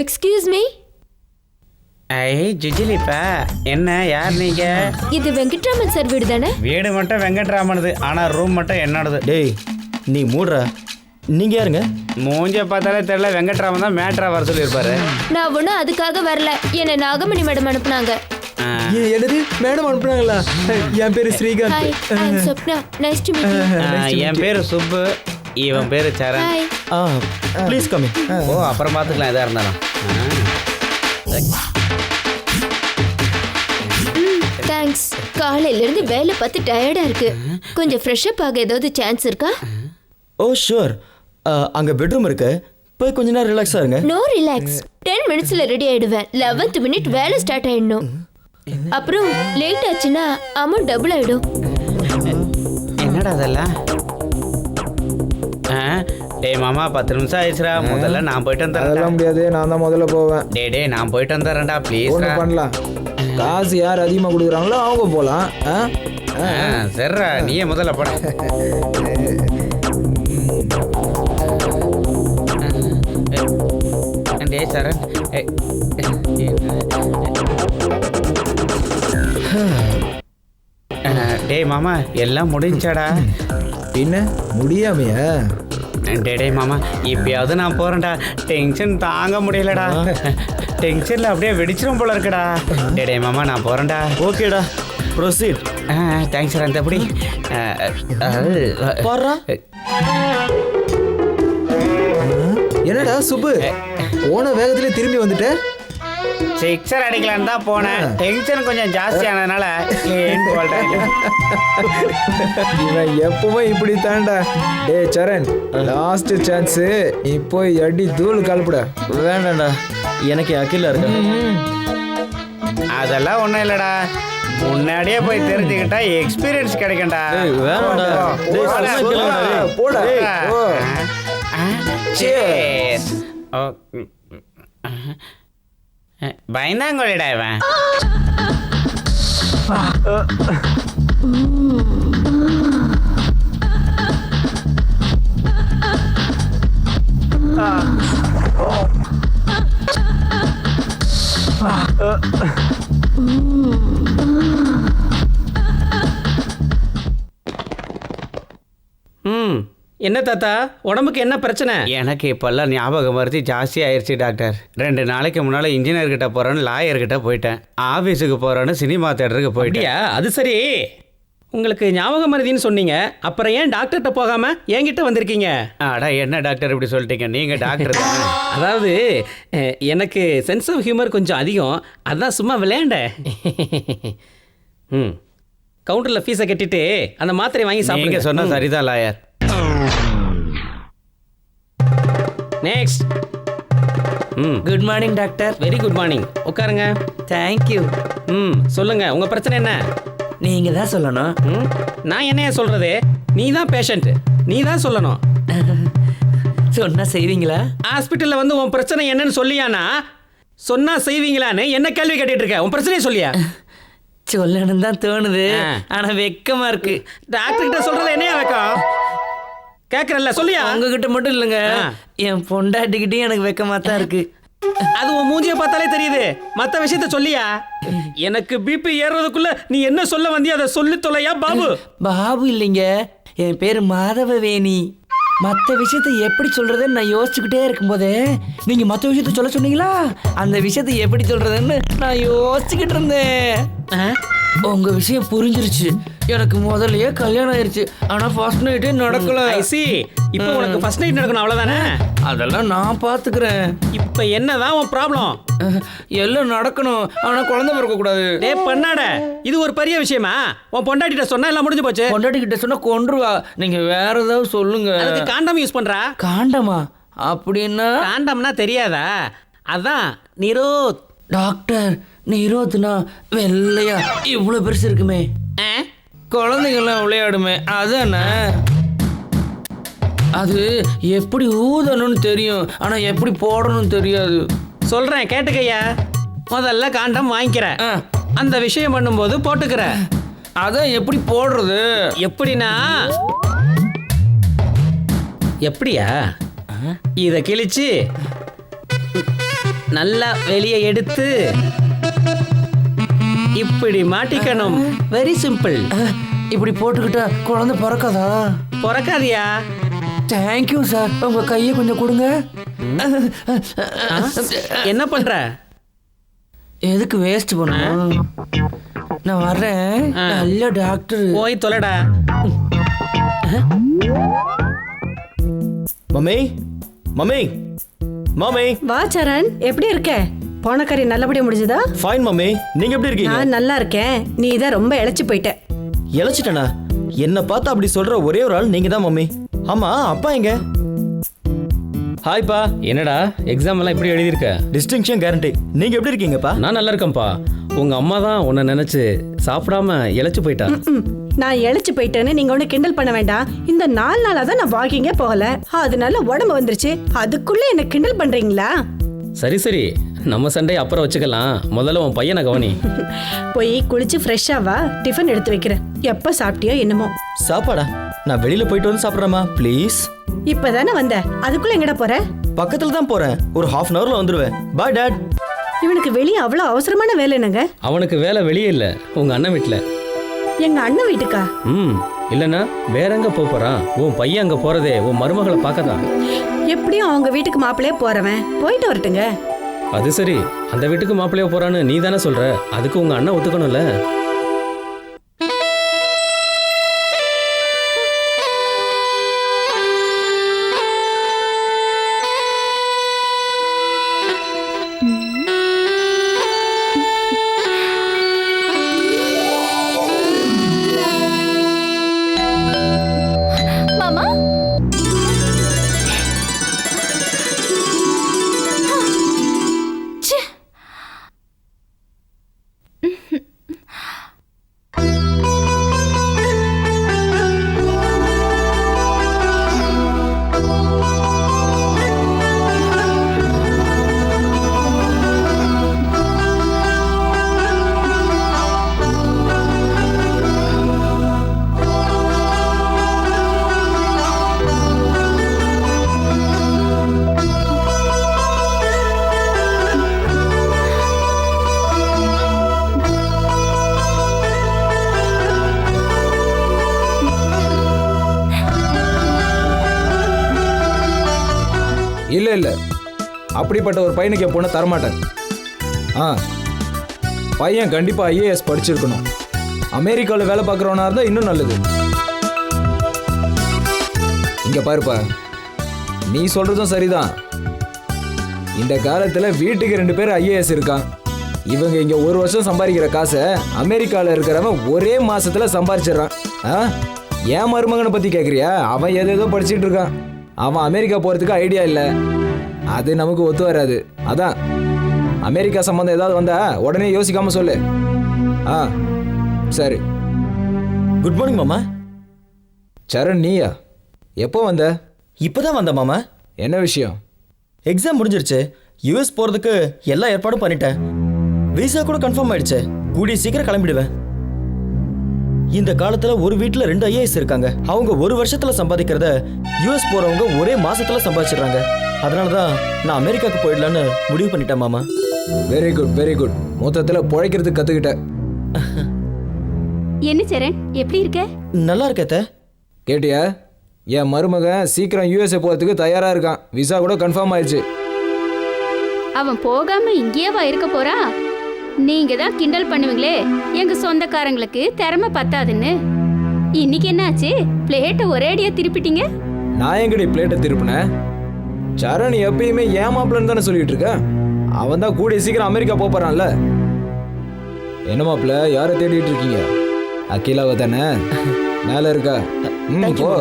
Excuse me. ஐ ஜுஜிலிப்பா, என்ன யார் நீங்க? இது வெங்கட்ராமன் சார் வீடு தானே? வீடு மட்டும் வெங்கட்ராமனது, ஆனா ரூம் மட்டும் என்னோடது. டேய் நீ மூடுறா. நீங்க யாருங்க? மூஞ்ச பார்த்தாலே தெரியல, வெங்கட்ராமன் தான் மேட்ரா வர சொல்லியிருப்பாரு. நான் ஒன்றும் அதுக்காக வரல, என்ன நாகமணி மேடம் அனுப்புனாங்க. என்னது மேடம் அனுப்புனாங்களா? என் பேரு Srikanth. Hi, I am Swapna. Nice to meet you. என் பேரு சுப்பு, இவன் பேரு Charan. Hi. Please come in. Oh அப்புறம் பார்த்துக்கலாம் எதா இருந்தாலும். தேங்க்ஸ். காலையில இருந்து வேலை பார்த்து டயர்டா இருக்கு. கொஞ்சம் ஃப்ரெஷ் அப் ஆக ஏதாவது சான்ஸ் இருக்கா? ஓ ஷூர். அங்க பெட்ரூம் இருக்கு, போய் கொஞ்ச நேரம் ரிலாக்ஸா இருங்க. No relax. 10 மினிட்ஸ்ல ரெடி ஆயிடுவேன். 11th மினிட் வேலை ஸ்டார்ட் ஆயிடணும். அப்புறம் லேட் ஆச்சுன்னா அமௌண்ட் டபுள் ஆயிடும். என்னடா அதெல்லாம்? டேய் மாமா, 10 நிமிஷம் ஆயிடுச்சுடா. முதல்ல நான் போயிட்டு வந்துடுறேன். அதெல்லாம் முடியாது, நான் தான் முதல்ல போவேன். டே நான் போயிட்டு வந்துடுறேன்டா ப்ளீஸ். ஒன்று பண்ணலாம், காசு யார் அதிகமாக கொடுக்குறாங்களோ அவங்க போகலாம். சரிடா, நீயே முதல்ல போட. சரண். டேய் மாமா எல்லாம் முடிஞ்சாடா? என்ன முடியாமையா? டேய் மாமா இப்பயாவது நான் போறேன்டா. டென்ஷன் தாங்க முடியலடா. டென்ஷன்ல அப்படியே வெடிச்சிரும் போல இருக்குடா. டேய் மாமா நான் போறேன்டா. ஓகேடா, ப்ரொசீட். Thanks sir. அந்த அப்படி போறா. என்னடா சுப்பு, போன வேகத்துல திரும்பி வந்துட்ட? சிக்ஸர் அடிக்கலான்னு தான் போனேன். டென்ஷன் கொஞ்சம் ஜாஸ்தி ஆனதுனால இவன் எப்பவுமே இப்படி தாண்டா. டே சரண், லாஸ்ட் சான்ஸ், நீ போய் அடி தூள் கலப்புட. வேண்டாம்டா, எனக்கு அகிலா இருக்கு. அதெல்லாம் ஒன்றும் இல்லைடா. முன்னாடியே போய் தெரிஞ்சுக்கிட்டா எக்ஸ்பீரியன்ஸ் கிடைக்கும்டா. வேணாம்டா. போடா. பயந்தாங்கொழிடா இவன். என்ன தாத்தா, உடம்புக்கு என்ன பிரச்சனை? எனக்கு இப்போல்லாம் ஞாபகம் மருத்தி ஜாஸ்தி ஆயிடுச்சு டாக்டர். 2 நாளைக்கு முன்னால் இன்ஜினியர்கிட்ட போகிறேன்னு லாயர்கிட்ட போயிட்டேன். ஆஃபீஸுக்கு போகிறேன்னு சினிமா தேட்டருக்கு போயிட்டியா? அது சரி, உங்களுக்கு ஞாபகம் மருதின்னு சொன்னீங்க, அப்புறம் ஏன் டாக்டர்கிட்ட போகாம என்கிட்ட வந்திருக்கீங்க? அடா என்ன டாக்டர் இப்படி சொல்லிட்டீங்க? நீங்கள் டாக்டர் தான். அதாவது எனக்கு சென்ஸ் ஆஃப் ஹியூமர் கொஞ்சம் அதிகம், அதான் சும்மா விளையாண்டேன். கவுண்டரில் ஃபீஸை கட்டிட்டு அந்த மாத்திரை வாங்கி சாப்பிடுங்க. சொன்னால் சரிதான் lawyer. Next. Good morning doctor. Very good morning. உட்காருங்க. தேங்க்யூ. சொல்லுங்க, உங்க பிரச்சனை என்ன? நீங்க தான் சொல்லணும். நான் என்னைய சொல்றது? நீ தான் பேஷண்ட், நீ தான் சொல்லணும். சொன்னா செய்வீங்களா? ஹாஸ்பிட்டல்ல வந்து உன் பிரச்சனை என்னன்னு சொல்லியானா? சொன்னா செய்வீங்களான்னு என்ன கேள்வி கேட்டுட்டு இருக்க? உன் பிரச்சனையை சொல்லியா? சொல்லணும் தான் தோணுது, ஆனா வெக்கமா இருக்கு. டாக்டர் கிட்ட சொல்றது என்னையா வெக்கம்? கேக்குறல்ல, சொல்லியா? உங்ககிட்ட மட்டும் இல்லைங்க, என் பொண்டாட்டிக்கிட்டையும் எனக்கு வெக்கமா தான் இருக்கு. அது உன் மூஞ்சிய பார்த்தாலே தெரியுது. மத்த விஷயத்த சொல்லியா? எனக்கு பிபி ஏறதுக்குள்ள நீ என்ன சொல்ல வந்தியோ அதை சொல்லி தொலையா பாபு. பாபு இல்லைங்க, என் பேரு மாதவவேணி. மற்ற விஷயத்தை எப்படி சொல்றதுன்னு நான் யோசிச்சுக்கிட்டே இருக்கும்போதே நீங்க மற்ற விஷயத்த சொல்ல சொன்னீங்களா? அந்த விஷயத்தை எப்படி சொல்றதுன்னு நான் யோசிச்சுக்கிட்டு இருந்தேன். உங்க விஷயம் புரிஞ்சிருச்சு. எனக்கு முதல்லயே கல்யாணம் ஆயிருச்சு, ஆனா ஃபர்ஸ்ட் நைட்டே நடக்கல. இப்போ உனக்கு ஃபர்ஸ்ட் நைட் நடக்கணும், அவ்வளவுதானே? அதெல்லாம் நான் பாத்துக்கிறேன். இப்போ என்னதான் உன் ப்ராப்ளம்? எல்லாம் நடக்கணும், ஆனா குழந்தை பிறக்க கூடாது. டேய் பண்ணாட, இது ஒரு பெரிய விஷயமா? உன் பொண்டாட்டிட்ட சொன்னா எல்லாம் முடிஞ்சு போச்சு. பொண்டாட்டி கிட்ட சொன்னா கொன்றுவா. நீங்க வேற ஏதாவது சொல்லுங்க. அதுக்கு காண்டம் யூஸ் பண்றா. காண்டமா? அப்படின்னா காண்டம்னா தெரியாதா? அதான் நிரோத். டாக்டர், நிரோத்னா வெள்ளையா இவ்வளவு பெருசு இருக்குமே, குழந்தைங்கெல்லாம் விளையாடுமே, அதானே? அது எப்படி ஊதணும்னு தெரியும், ஆனா எப்படி போடணும்னு தெரியாது. சொல்றேன் கேட்டுக்கையா. முதல்ல காண்டம் வாங்கிக்கிற, அந்த விஷயம் பண்ணும்போது போட்டுக்கிற. அதான் எப்படி போடுறது? எப்படின்னா, எப்படியா? இதை கிழிச்சு நல்லா வெளியே எடுத்து இப்படி மாட்டிக்கணும். Very simple. இப்படி போட்டுக்கிட்டா குழந்தை பிறக்காதா? பிறக்காதியா? Thank you sir. உங்க கையை கொஞ்சம் கொடுங்க. என்ன பண்ற? எதுக்கு வேஸ்ட் பண்ணணும்? நான் வர்றேன். நல்ல டாக்டர். போய் தொலைடா. Mummy, mummy, mummy. வா சரண், எப்படி இருக்க? போன கறி நல்லபடியா முடிஞ்சதா? ஃபைன் மம்மி, நீங்க எப்படி இருக்கீங்க? நான் நல்லா இருக்கேன். நீ தான் ரொம்ப இளைச்சு போயிட்ட. இளைச்சிட்டனா? என்ன பார்த்து அப்படி சொல்ற ஒரே ஒரு ஆள் நீங்க தான் மம்மி. ஆமா, அப்பா எங்க? ஹாய்ப்பா. என்னடா எக்ஸாம் எல்லாம் இப்படி எழுதியிருக்க? Distinction guarantee. நீங்க எப்படி இருக்கீங்கப்பா? நான் நல்லா இருக்கேன்ப்பா. உங்க அம்மா தான் உன்னை நினைச்சு சாப்பிடாம இளைச்சு போயிட்டா. நான் இளைச்சு போயிட்டேன்னு நீங்க ஒண்ணு கிண்டல் பண்ண வேண்டாம். இந்த 4 நாளா தான் நான் வாக்கிங்கே போகல, அதனால உடம்பு வந்துருச்சு. அதுக்குள்ள என்ன கிண்டல் பண்றீங்களா? சரி சரி, நம்ம சண்டையை அப்புறம் வச்சுக்கலாம். முதல்ல உன் பையனை கவனி. போய் குளிச்சு ஃப்ரெஷ்ஷா வா, டிஃபன் எடுத்து வைக்கிறேன். எப்ப சாப்பிட்டியோ என்னமோ. சாப்பாடா? நான் வெளியில போயிட்டு வந்து சாப்பிட்றேமா ப்ளீஸ். இப்பதானே வந்த, அதுக்குள்ள எங்கடா போற? பக்கத்துல தான் போறேன். ஒரு half அன் ஹவர்ல வந்துருவேன். பாய் டாட். இவனுக்கு வெளியே அவ்வளோ அவசரமான வேலை என்னங்க? அவனுக்கு வேலை வெளியே இல்லை, உங்க அண்ணன் வீட்டில். எங்க அண்ணன் வீட்டுக்கா? இல்லைன்னா வேற எங்க போறான்? உன் பையன் அங்க போறதே உன் மருமகளை பார்க்கதான். எப்படியும் அவங்க வீட்டுக்கு மாப்பிள்ளையே போறவன் போயிட்டு வரட்டுங்க. அது சரி, அந்த வீட்டுக்கு மாப்பிள்ளைய போறான்னு நீ தானே சொல்ற, அதுக்கு உங்க அண்ணன் ஒத்துக்கணும்ல. இல்லை இல்லை, அப்படிப்பட்ட ஒரு பையனுக்கு என் பொண்ணை தரமாட்டேன். பையன் கண்டிப்பாக ஐஏஎஸ் படிச்சிருக்கணும். அமெரிக்காவில் வேலை பார்க்குறவனா இருந்தால் இன்னும் நல்லது. இங்கே பாருப்பா, நீ சொல்கிறதும் சரிதான். இந்த காலத்தில் வீட்டுக்கு 2 பேர் ஐஏஎஸ் இருக்கான். இவங்க இங்கே 1 வருஷம் சம்பாதிக்கிற காசை அமெரிக்காவில் இருக்கிறவன் ஒரே மாசத்துல சம்பாதிச்சிடறான். என் மருமகனை பற்றி கேட்குறியா? அவன் ஏதேதோ படிச்சுட்டு இருக்கான். அவன் அமெரிக்கா போகிறதுக்கு ஐடியா இல்லை. அது நமக்கு ஒத்து வராது. அதான் அமெரிக்கா சம்பந்தம் ஏதாவது வந்தா உடனே யோசிக்காம சொல்லு. சரி. குட் மார்னிங் மாமா. சரண், நீயா? எப்போ வந்த? இப்போதான் வந்த மாமா. என்ன விஷயம்? எக்ஸாம் முடிஞ்சிருச்சு. யூஎஸ் போகிறதுக்கு எல்லா ஏற்பாடும் பண்ணிட்டேன். விசா கூட கன்ஃபார்ம் ஆயிடுச்சு. கூடிய சீக்கிரம் கிளம்பிடுவேன். இந்த காலத்துல ஒரு வீட்டுல 2 ஐஏஎஸ் இருக்காங்க. அவங்க 1 வருஷத்துல சம்பாதிக்கிறத யூஎஸ் போறவங்க ஒரே மாசத்துல சம்பாதிச்சிடுறாங்க. அதனாலதான் நான் அமெரிக்காவுக்கு போயிடலான்னு முடிவு பண்ணிட்டேன் மாமா. Very good, very good. மொத்தத்துல பிழைக்கிறதுக்கு கத்துக்கிட்டேன். என்ன சரண், எப்படி இருக்க? நல்லா இருக்கத்த. கேட்டியா? என் மருமகன் சீக்கிரம் யூஎஸ்ஏ போறதுக்கு தயாரா இருக்கான். விசா கூட கன்ஃபார்ம் ஆயிடுச்சு. அவன் போகாம இங்கேயேவா இருக்க போறா? நீங்க தான் கிண்டல் பண்ணுவீங்களே எங்க சொந்தக்காரங்களுக்கு திறமை பத்தாதுன்னு. இன்னைக்கு என்னாச்சு? பிளேட்டை ஒரே அடியா திருப்பிட்டீங்க. நான் எங்கடி பிளேட்டை திருப்பினேன்? சரண் எப்பயுமே ஏமாப்பிளன்னு தானே சொல்லிட்டு இருக்க. அவன் தான் கூடிய சீக்கிரம் அமெரிக்கா போறான்ல. என்ன மாப்பிள்ள, யாரை தேடிட்டு இருக்கீங்க? அகிலாவை தானே? மேல இருக்கா? போ.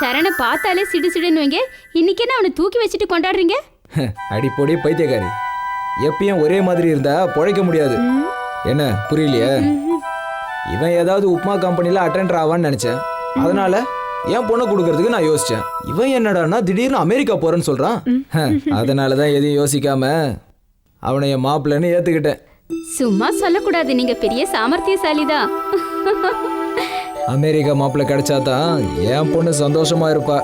சரணை பார்த்தாலே சிடு சிடுன்னு வைங்க. இன்னைக்கு என்ன அவனை தூக்கி வச்சுட்டு கொண்டாடுறீங்க? அடிப்பொடி பைத்தியக்காரி. எப்பயும் ஒரே மாதிரி இருந்தா பொழைக்க முடியாது. என்ன புரியலையே? இவன் ஏதாவது உப்மா கம்பெனில அட்டெண்டர் ஆவான்னு நினைச்சேன். அதனால என் பொண்ணை கொடுக்கறதுக்கு நான் யோசிச்சேன். இவன் என்னடான்னா திடீர்னு அமெரிக்கா போறேன்னு சொல்றான். அதனாலதான் எதையும் யோசிக்காம அவனை என் மாப்பிள்ளைன்னு ஏத்துக்கிட்டேன். சும்மா சொல்லக்கூடாது, நீங்க பெரிய சாமர்த்தியசாலிதான். அமெரிக்கா மாப்பிள்ளை கிடைச்சாதான் என் பொண்ணு சந்தோஷமா இருப்பா.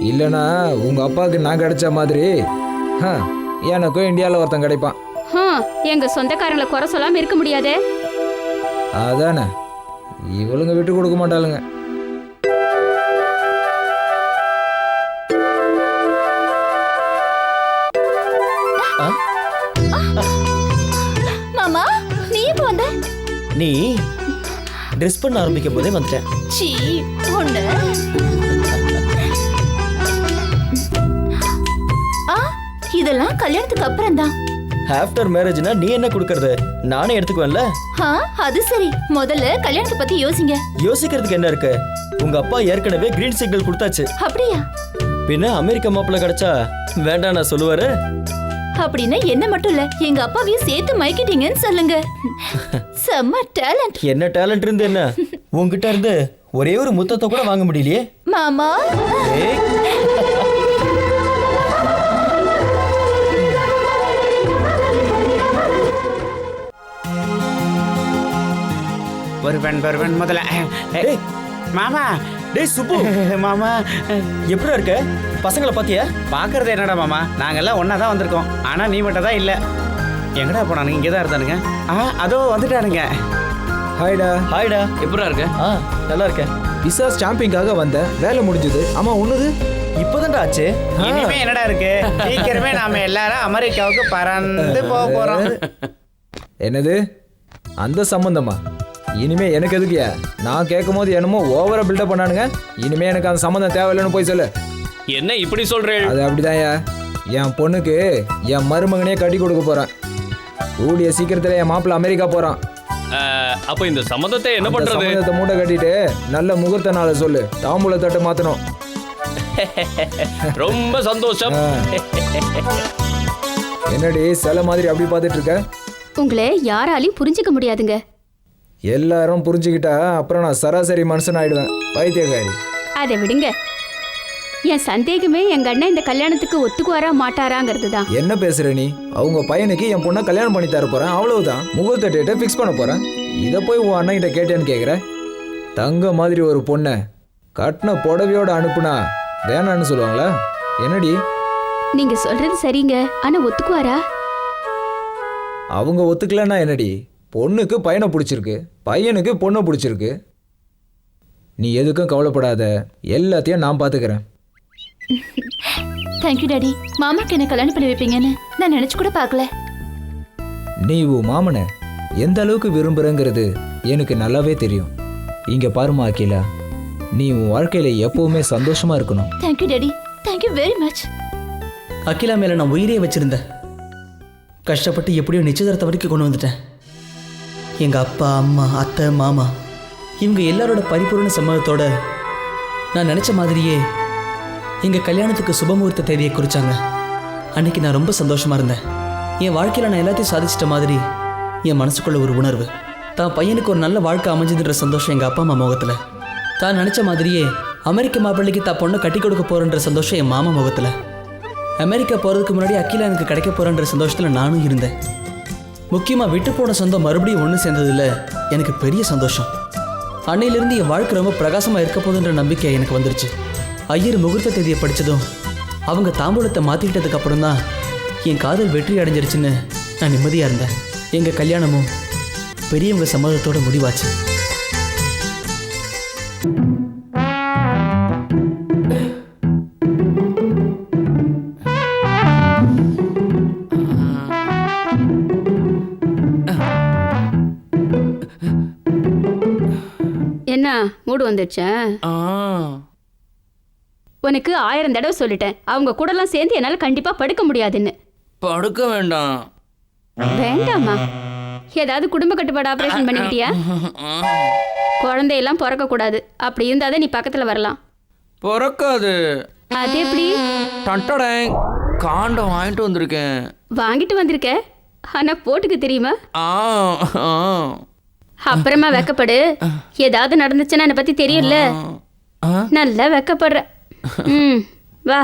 இல்லனா உங்க அப்பாவுக்கு நான் கிடைச்ச மாதிரி எனக்கும் இந்தியாவில் ஒருத்தன் கிடைப்பான். எங்க சொந்தக்காரங்களை குறை சொல்லாம இருக்க முடியாதே. அதானே, இவளுங்க விட்டு கொடுக்க மாட்டாளுங்க. மாமா, நீ எப்போ வந்த? நீ ட்ரெஸ் பண்ண ஆரம்பிக்கும் போதே வந்துட்டேன். சீ, ஒண்ணு. இதெல்லாம் கல்யாணத்துக்கு அப்புறம் தான். ஆஃப்டர் மேரேஜ்னா நீ என்ன கொடுக்கறது? நானே எடுத்துக்குவேன்ல. அது சரி, முதல்ல கல்யாணத்தை பத்தி யோசிங்க. யோசிக்கிறதுக்கு என்ன இருக்கு? உங்க அப்பா ஏற்கனவே கிரீன் சிக்னல் கொடுத்தாச்சு. அப்படியா? பின்ன அமெரிக்கா மாப்பிள்ளை கிடைச்சா வேண்டாம் நான் சொல்லுவாரு. அப்படின்னா என்ன மட்டும் இல்ல, எங்க அப்பாவையும் சேர்த்து மயக்கிட்டீங்கன்னு சொல்லுங்க. செம்ம டேலண்ட். என்ன டேலண்ட் இருந்து என்ன? உங்ககிட்ட இருந்து ஒரே ஒரு முத்தத்தை கூட வாங்க முடியலையே மாமா. வருவன் முதல்ல. மாமா டேய் சுப்பு மாமா எப்படிடா இருக்க? பசங்களை பாத்தியா? பார்க்கறது என்னடா மாமா, நாங்கெல்லாம் ஒன்றா தான் வந்திருக்கோம். ஆனால் நீ மட்டும் தான் இல்லை. எங்கடா போனானுங்க? இங்கே தான் இருந்தானுங்க. அதோ வந்துட்டானுங்க. ஹாய்டா. ஹாய்டா. எப்படா இருக்க? நல்லா இருக்கேன். விசா ஸ்டாம்பிங்காக வந்தேன், வேலை முடிஞ்சது. ஆமா உன்னது? இப்போதான்டா ஆச்சு. இனிமே என்னடா இருக்கு? சீக்கிரமே நாம எல்லாரும் அமெரிக்காவுக்கு பறந்து போக போறோம். என்னது அந்த சம்பந்தமா? இனிமே எனக்கு எதுக்குயா? நான் கேட்கும் போது என்னமோ ஓவரா பில்டப் பண்ணானுங்க. இனிமே எனக்கு அந்த சம்பந்தம் தேவையில்லைன்னு போய் சொல்லு. என்ன இப்படி சொல்றேன்? அது அப்படிதான்யா, என் பொண்ணுக்கு என் மருமகனே கட்டி கொடுக்க போறேன். கூடிய சீக்கிரத்துல என் மாப்பிள்ள அமெரிக்கா போறான். அப்ப இந்த சம்மதத்தை என்ன பண்றது? சம்பந்தத்தை மூட்டை கட்டிட்டு நல்ல முகூர்த்த நாளை சொல்லு, தாம்பூல தட்டு மாத்தணும். ரொம்ப சந்தோஷம். என்னடி சில மாதிரி அப்படி பார்த்துட்டு இருக்க? உங்களை யாராலையும் புரிஞ்சுக்க முடியாதுங்க. எல்லாரும் புரிஞ்சுக்கிட்டா அப்புறம் நான் சராசரி மனுஷன் ஆயிடுவேன். பைத்தியக்காரி. அதை விடுங்க. என் சந்தேகமே எங்க அண்ணன் இந்த கல்யாணத்துக்கு ஒத்துக்குவாரா மாட்டாராங்கிறது தான். என்ன பேசுற நீ? அவங்க பையனுக்கு என் பொண்ணை கல்யாணம் பண்ணி தர போறேன், அவ்வளவுதான். முகூர்த்த டேட்டை ஃபிக்ஸ் பண்ண போறேன். இதை போய் உன் அண்ணன் கிட்ட கேட்டேன்னு கேட்குற? தங்க மாதிரி ஒரு பொண்ணை கட்டின புடவையோட அனுப்புனா வேணான்னு சொல்லுவாங்களா? என்னடி? நீங்க சொல்றது சரிங்க, ஆனா ஒத்துக்குவாரா? அவங்க ஒத்துக்கலன்னா என்னடி? பொண்ணுக்கு பையனை பிடிச்சிருக்கு, பையனுக்கு பொண்ணை பிடிச்சிருக்கு. நீ எதுக்கும் கவலைப்படாத, எல்லாத்தையும் நான் பார்த்துக்கிறேன். Thank you daddy. மாமாக்கு என்ன கல்யாணம் பண்ணி வைப்பீங்கன்னு நான் நினைச்சு கூட பார்க்கல. நீ உன் மாமனை எந்த அளவுக்கு விரும்புறங்கிறது எனக்கு நல்லாவே தெரியும். இங்க பாருமா அகிலா, நீ உன் வாழ்க்கையில எப்பவுமே சந்தோஷமா இருக்கணும். Thank you daddy, thank you very much. Akila மேல நான் உயிரே வச்சிருந்தேன். கஷ்டப்பட்டு எப்படியோ நிச்சயதார்த்த வரைக்கும் கொண்டு வந்துட்டேன். எங்க அப்பா, அம்மா, அத்தை, மாமா இவங்க எல்லாரோட பரிபூர்ண சம்மதத்தோட நான் நினைச்ச மாதிரியே எங்க கல்யாணத்துக்கு சுபமுகூர்த்த தேதியை குறிச்சாங்க. அன்னைக்கு நான் ரொம்ப சந்தோஷமா இருந்தேன். என் வாழ்க்கையில நான் எல்லாத்தையும் சாதிச்சிட்ட மாதிரி என் மனசுக்குள்ள ஒரு உணர்வு. தான் பையனுக்கு ஒரு நல்ல வாழ்க்கை அமைஞ்சதுன்ற சந்தோஷம் எங்க அப்பா அம்மா முகத்துல. தான் நினைச்ச மாதிரியே அமெரிக்க மாப்பிள்ளைக்கு தான் பொண்ணை கட்டி கொடுக்க போறன்ற சந்தோஷம் என் மாமா முகத்துல. அமெரிக்கா போறதுக்கு முன்னாடி அகிலா எனக்கு கிடைக்க போறன்ற சந்தோஷத்துல நானும் இருந்தேன். முக்கியமா விட்டு போன சொந்தம் மறுபடியும் ஒன்று சேர்ந்ததுல எனக்கு பெரிய சந்தோஷம். அன்னையிலிருந்து என் வாழ்க்கை ரொம்ப பிரகாசமா இருக்க போகுதுன்ற நம்பிக்கை எனக்கு வந்துருச்சு. ஐயர் முகூர்த்த தேதியை படித்ததும் அவங்க தாம்பூலத்தை மாற்றிக்கிட்டதுக்கு அப்புறம் தான் என் காதல் வெற்றி அடைஞ்சிருச்சுன்னு நான் நிம்மதியாக இருந்தேன். எங்கள் கல்யாணமும் பெரியவங்க சம்மதத்தோட முடிவாச்சு. என்ன மூடு வந்துடுச்சா? உனக்கு 1000 தடவை சொல்லிட்டேன், அவங்க கூடலாம் சேர்ந்து என்னால கண்டிப்பா படுக்க முடியாதுன்னு. படுக்க வேண்டாம். வேண்டாமா? ஏதாவது குடும்ப கட்டுப்பாடு ஆபரேஷன் பண்ணிக்கிட்டியா? குழந்தையெல்லாம் பிறக்க கூடாது, அப்படி இருந்தாதான் நீ பக்கத்துல வரலாம். பிறக்காது. அது எப்படி? டண்டடேங், காண்டம் வாங்கிட்டு வந்திருக்கேன். வாங்கிட்டு வந்திருக்க, ஆனா போட்டுக்க தெரியுமா? ஆ. அப்புறமா வெக்கப்படு. ஏதாவது நடந்துச்சுன்னா என்னை பத்தி தெரியும்ல. நல்லா வெக்கப்படுற. வா.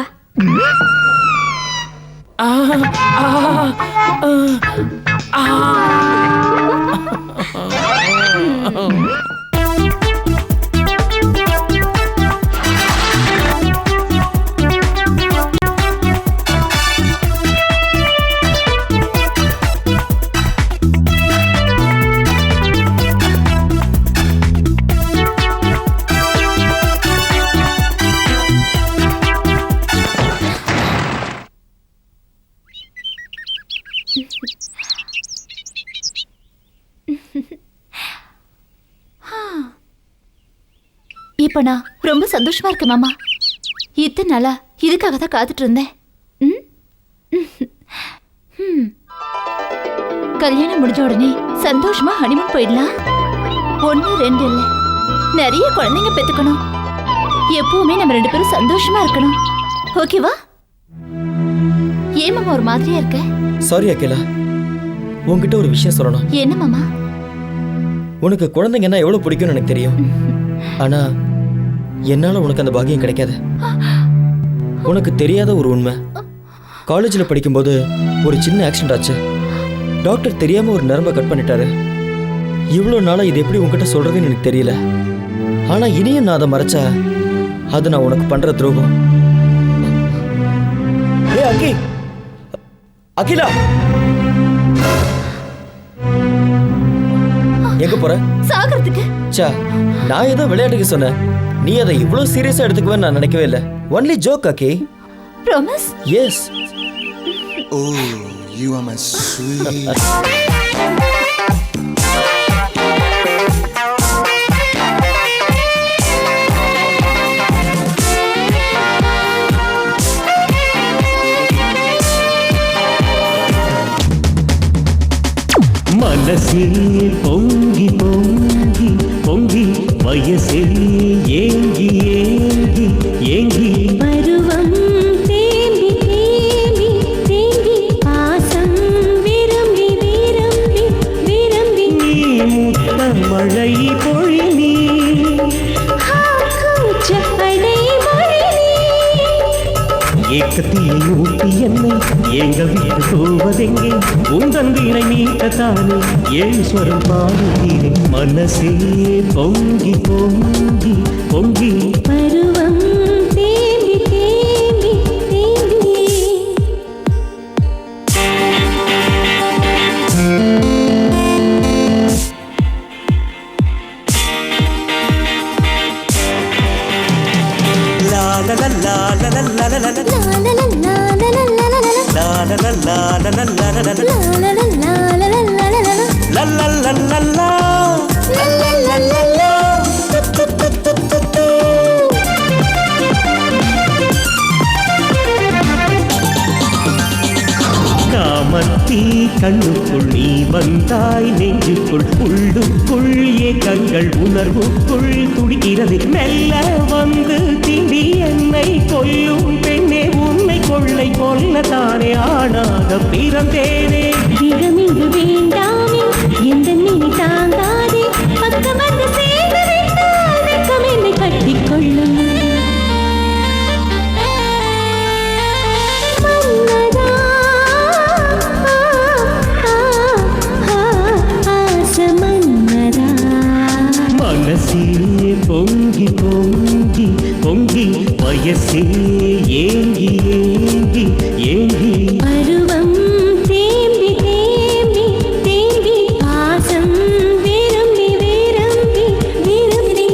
இப்ப நான் ரொம்ப சந்தோஷமா இருக்கேன் மாமா. இத்தனை நாளா இதுக்காக தான் காத்துட்டு இருந்தேன். கல்யாணம் முடிஞ்ச உடனே சந்தோஷமா ஹனிமூன் போயிடலாம். 1 2 இல்ல, நிறைய குழந்தைங்க பெத்துக்கணும். எப்பவுமே நம்ம 2 பேரும் சந்தோஷமா இருக்கணும். ஓகேவா? ஏன் மாமா ஒரு மாதிரியா இருக்க? சாரி அகிலா, உன்கிட்ட ஒரு விஷயம் சொல்லணும். என்ன மாமா? உனக்கு குழந்தைங்கன்னா எவ்வளவு பிடிக்கும்னு எனக்கு தெரியும். ஆனா என்னால உனக்கு அந்த பாக்கியம் கிடைக்காது. உனக்கு தெரியாத ஒரு உண்மை, காலேஜில் படிக்கும்போது ஒரு சின்ன ஆக்சிடென்ட் ஆச்சு. டாக்டர் தெரியாம ஒரு நரம்பை கட் பண்ணிட்டாரு. இவ்வளோ நாளா இது எப்படி உன்கிட்ட சொல்றதுன்னு எனக்கு தெரியல. ஆனா இனியும் நான் அதை மறைச்சா அது நான் உனக்கு பண்ற துரோகம். ஏய் அக்கி, அகிலா, எங்க போற? சாகிறதுக்கு. சா, நான் ஏதோ விளையாட்டுக்கு சொன்னேன். நீ அதை இவ்வளவு சீரியஸா எடுத்துக்குவேன்னு நான் நினைக்கவே இல்லை. Only joke Akki. Promise? Yes. Oh, you are my sweet. மனசில் பொங்கி பொங்கி பொங்கி வயசில் ஏங்கி ஏங்கி ஏங்கி பருவம் தேம்பி தேம்பி தேம்பி பாசம் விரும்பி விரும்பி விரும்பி நீ முத்த மழை பொழி நீ கூச்சப்படை மொழி ஏக்கத்திலே ஊட்டி என்னை எங்க வீட்டு போவதெங்கே உந்தன் வீணை மீட்டத்தானே ஈஸ்வரன் பாடுகிறேன் மனசே பொங்கி பொங்கி பொங்கி பருவம் தேம்பி தேம்பி தேம்பி லா லா லா லா லா லா லா லா லா லா காமத்தி கண்ணுக்குள் நீ வந்தாய் நெஞ்சுக்குள் உள்ளுக்குள் ஏக்கங்கள் உணர்வுக்குள் துடிக்கிறது மெல்ல வந்து திண்டி என்னை கொல்லும் பெண்ணே உன்னை கொள்ளை கொல்லத்தானே ஆணாக பிறந்தேனே இடமிங்கு வேண்டாமே எந்த நினை தாங்காதே பக்கம் வந்து சேர்ந்து விட்டால் வெக்கம் என்னை கட்டிக்கொள்ளும் மனசே பொங்கி பொங்கி பொங்கி வயசே ஏங்கி ஏங்கி ஏங்கி பருவம் தேம்பி தேம்பி தேம்பி பாசம் விரும்பி விரும்பி விரும்பி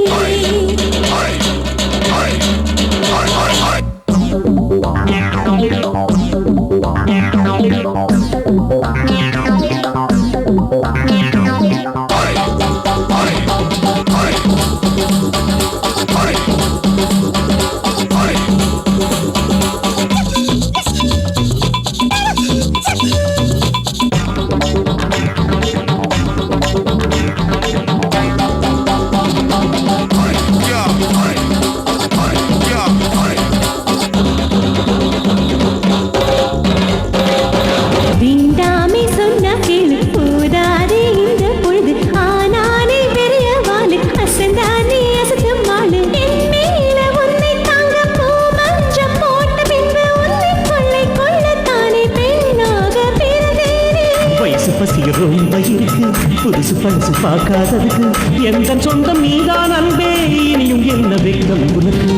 வேண்டாமே சொன்ன கேளு போதாதே இந்த பொழுது ஆனானே பெரிய வாழு அசந்தானே அசத்தும் வாழு என் மேல உன்னை தாங்க பூ மஞ்சம் போட்ட பின்பு உன்னை கொள்ளை கொள்ளத்தானே பெண்ணாக பிறந்தேனே வயசு பசி ரொம்ப இருக்கு புதுசு பழசு பார்க்காததுக்கு எந்த சொந்தம் நீதான் அன்பே இனியும் என்ன வெக்கம் உனக்கு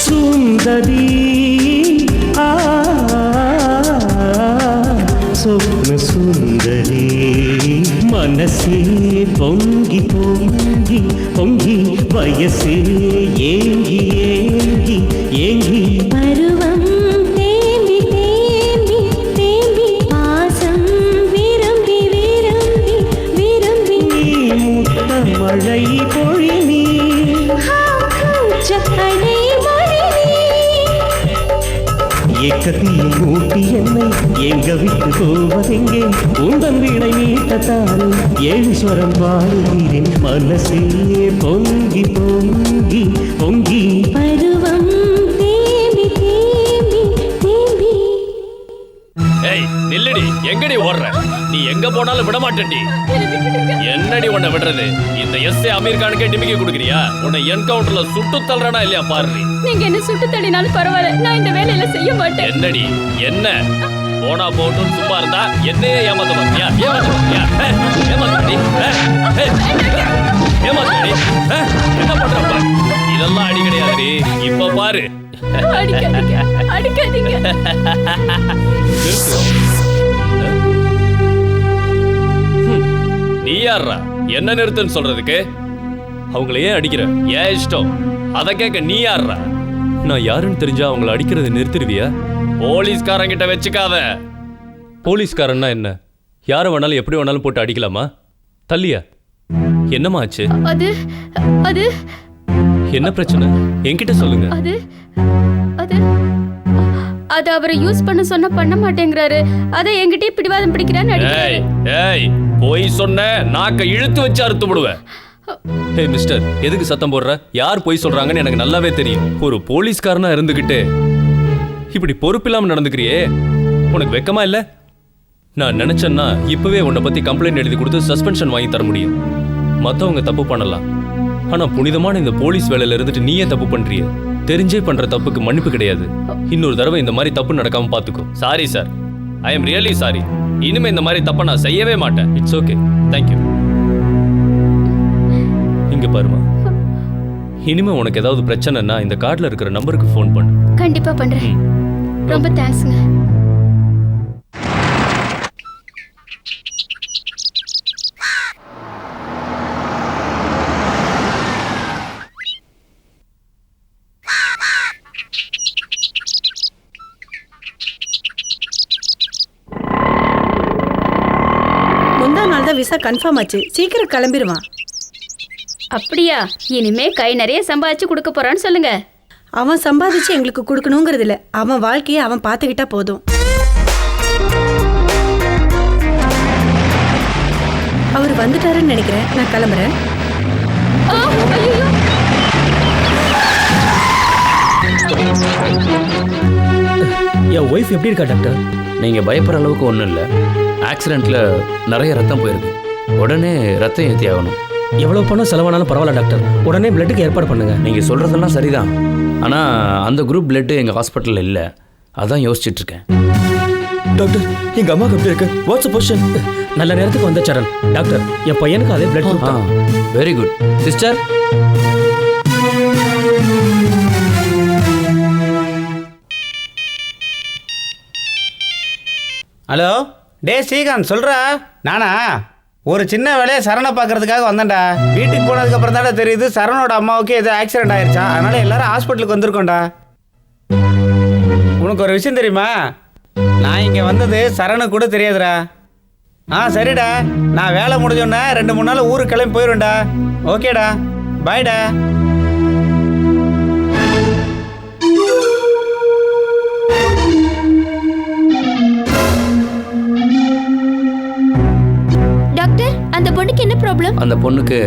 சுந்தரி சொப்ன சுந்தரி மனசே பொங்கி பொங்கி பொங்கி வயசே ஏங்கி ஏங்கி ஏங்கி பருவம் தேம்பி தேம்பி தேம்பி பாசம் விரும்பி விரும்பி விரும்பி முத்த மழை பொழி நீ கூச்சப்படை மொழி ஏக்கத்தில் ஊட்டி என்னை எங்க விட்டு போவதெங்கே உந்தன் வீணை மீட்டத்தானே ஈஸ்வரன் பாடுகிறேன் மனசே பொங்கி பொங்கி பொங்கி பருவம் தேம்பி தேம்பி தேம்பி ஏய் நில்லடி, எங்கடி ஓடுற? நீ எங்க போனாலும் விட மாட்டேன்டி. என்னடி உன்னை விடுறது? இந்த எஸ்ஏ அமீர் கானுக்கே டிமிக்கி கொடுக்குறியா? உன்னை என்கவுண்டர்ல சுட்டு தள்ளுறனா இல்லையா பாரு. நீங்க என்ன சுட்டு தள்ளினாலும் பரவாயில்ல, நான் இந்த வேலையில செய்ய மாட்டேன். என்னடி என்ன போனா போட்டும் சும்மா இருந்தா என்னையே ஏமாத்த பாத்தியா? ஏமாத்த பாத்தியா? ஏமாத்தி ஏமாத்தி பாரு. அடிக்காதீங்க அடிக்காதீங்க. நீ யாரா என்ன நிறுத்துன்னு சொல்றதுக்கு? அவங்கள ஏன் அடிக்கிற? ஏன் இஷ்டம் அதை கேட்க நீ யாரா? நான் யாருன்னு தெரிஞ்சா அவங்கள அடிக்கிறத நிறுத்திடுவியா? போலீஸ்காரங்கிட்ட வச்சுக்காத. போலீஸ்காரன்னா என்ன? யாரை வேணாலும் எப்படி வேணாலும் போட்டு அடிக்கலாமா? தள்ளியா? என்னமா ஆச்சு? அது அது என்ன பிரச்சனை என்கிட்ட சொல்லுங்க. அது அது அது அவரை யூஸ் பண்ண சொன்னா பண்ண மாட்டேங்கிறாரு. அதை என்கிட்டயே பிடிவாதம் பிடிக்கிறான்னு அடிக்கிறாரு. ஏய் போய் சொன்ன நாக்க இழுத்து வச்சு அறுத்து விடுவேன். ஏய் மிஸ்டர், எதுக்கு சத்தம் போடுற? யார் போய் சொல்றாங்கன்னு எனக்கு நல்லாவே தெரியும். ஒரு போலீஸ்காரனா இருந்துகிட்டு இப்படி பொறுப்பில்லாம நடந்துக்கிறியே, உனக்கு வெக்கமா இல்ல? நான் நினைச்சேன்னா இப்பவே உன்னை பத்தி கம்ப்ளைண்ட் எழுதி கொடுத்து சஸ்பென்ஷன் வாங்கி தர முடியும். மத்தவங்க தப்பு பண்ணலாம், ஆனா புனிதமான இந்த போலீஸ் வேலையில இருந்துட்டு நீயே தப்பு பண்றிய. தெரிஞ்சே பண்ற தப்புக்கு மன்னிப்பு கிடையாது. இன்னொரு தடவை இந்த மாதிரி தப்பு நடக்காம பாத்துக்கோ. Sorry sir, I am really sorry. இனிமே இந்த மாதிரி தப்ப நான் செய்யவே மாட்டேன். It's okay, thank you. இங்க பாருமா, இனிமே உனக்கு ஏதாவது பிரச்சனைன்னா இந்த கார்டுல இருக்கிற நம்பருக்கு ஃபோன் பண்ணு. கண்டிப்பா பண்றேன். ரொம்ப தேங்க்ஸ்ங்க. விசா கன்ஃபார்ம் ஆச்சு. சீக்கிரம் கிளம்பிடுவான். அப்படியா? இனிமே கை நிறைய சம்பாதிச்சு கொடுக்க போறான்னு சொல்லுங்க. அவன் சம்பாதிச்சு எங்களுக்கு கொடுக்கணுங்கிறது இல்ல, அவன் வாழ்க்கையை அவன் பார்த்துக்கிட்டா போதும். அவர் வந்துட்டாருன்னு நினைக்கிறேன். நான் கிளம்புறேன். என் ஒய்ஃப் எப்படி இருக்கா டாக்டர்? நீங்கள் பயப்படுற அளவுக்கு ஒன்றும் இல்லை. ஆக்சிடெண்ட்டில் நிறைய ரத்தம் போயிருக்கு. உடனே ரத்தம் ஏற்றி ஆகணும். எவ்வளோ பணம் செலவானாலும் பரவாயில்ல டாக்டர், உடனே பிளட்டுக்கு ஏற்பாடு பண்ணுங்க. நீங்கள் சொல்கிறதெல்லாம் சரிதான், ஆனால் அந்த குரூப் பிளட்டு எங்கள் ஹாஸ்பிட்டலில் இல்லை. அதான் யோசிச்சுட்ருக்கேன். டாக்டர், எங்கள் அம்மாவுக்கு எப்படி இருக்கு? What's position? நல்ல நேரத்துக்கு வந்த சரண். டாக்டர், என் பையனுக்கு அதே blood group. Very good sister. Hello, டே ஸ்ரீகாந்த் சொல்கிறா. நானா ஒரு சின்ன வேலையை சரணை பார்க்கறதுக்காக வந்தேன்டா. வீட்டுக்கு போனதுக்கு அப்புறம் தானே தெரியுது சரணோட அம்மாவுக்கு ஏதோ ஆக்சிடென்ட் ஆயிடுச்சா. அதனால எல்லாரும் ஹாஸ்பிட்டலுக்கு வந்திருக்கோம்டா. உனக்கு ஒரு விஷயம் தெரியுமா? நான் இங்கே வந்தது சரணு கூட தெரியாதுடா. சரிடா, நான் வேலை முடிஞ்சோன்னே 2-3 நாள் ஊருக்கு கிளம்பி போயிடுவேன்டா. ஓகேடா, பாய்டா. டாக்டர், அந்த பொண்ணுக்கு என்ன ப்ராப்ளம்? அந்த பொண்ணுக்கு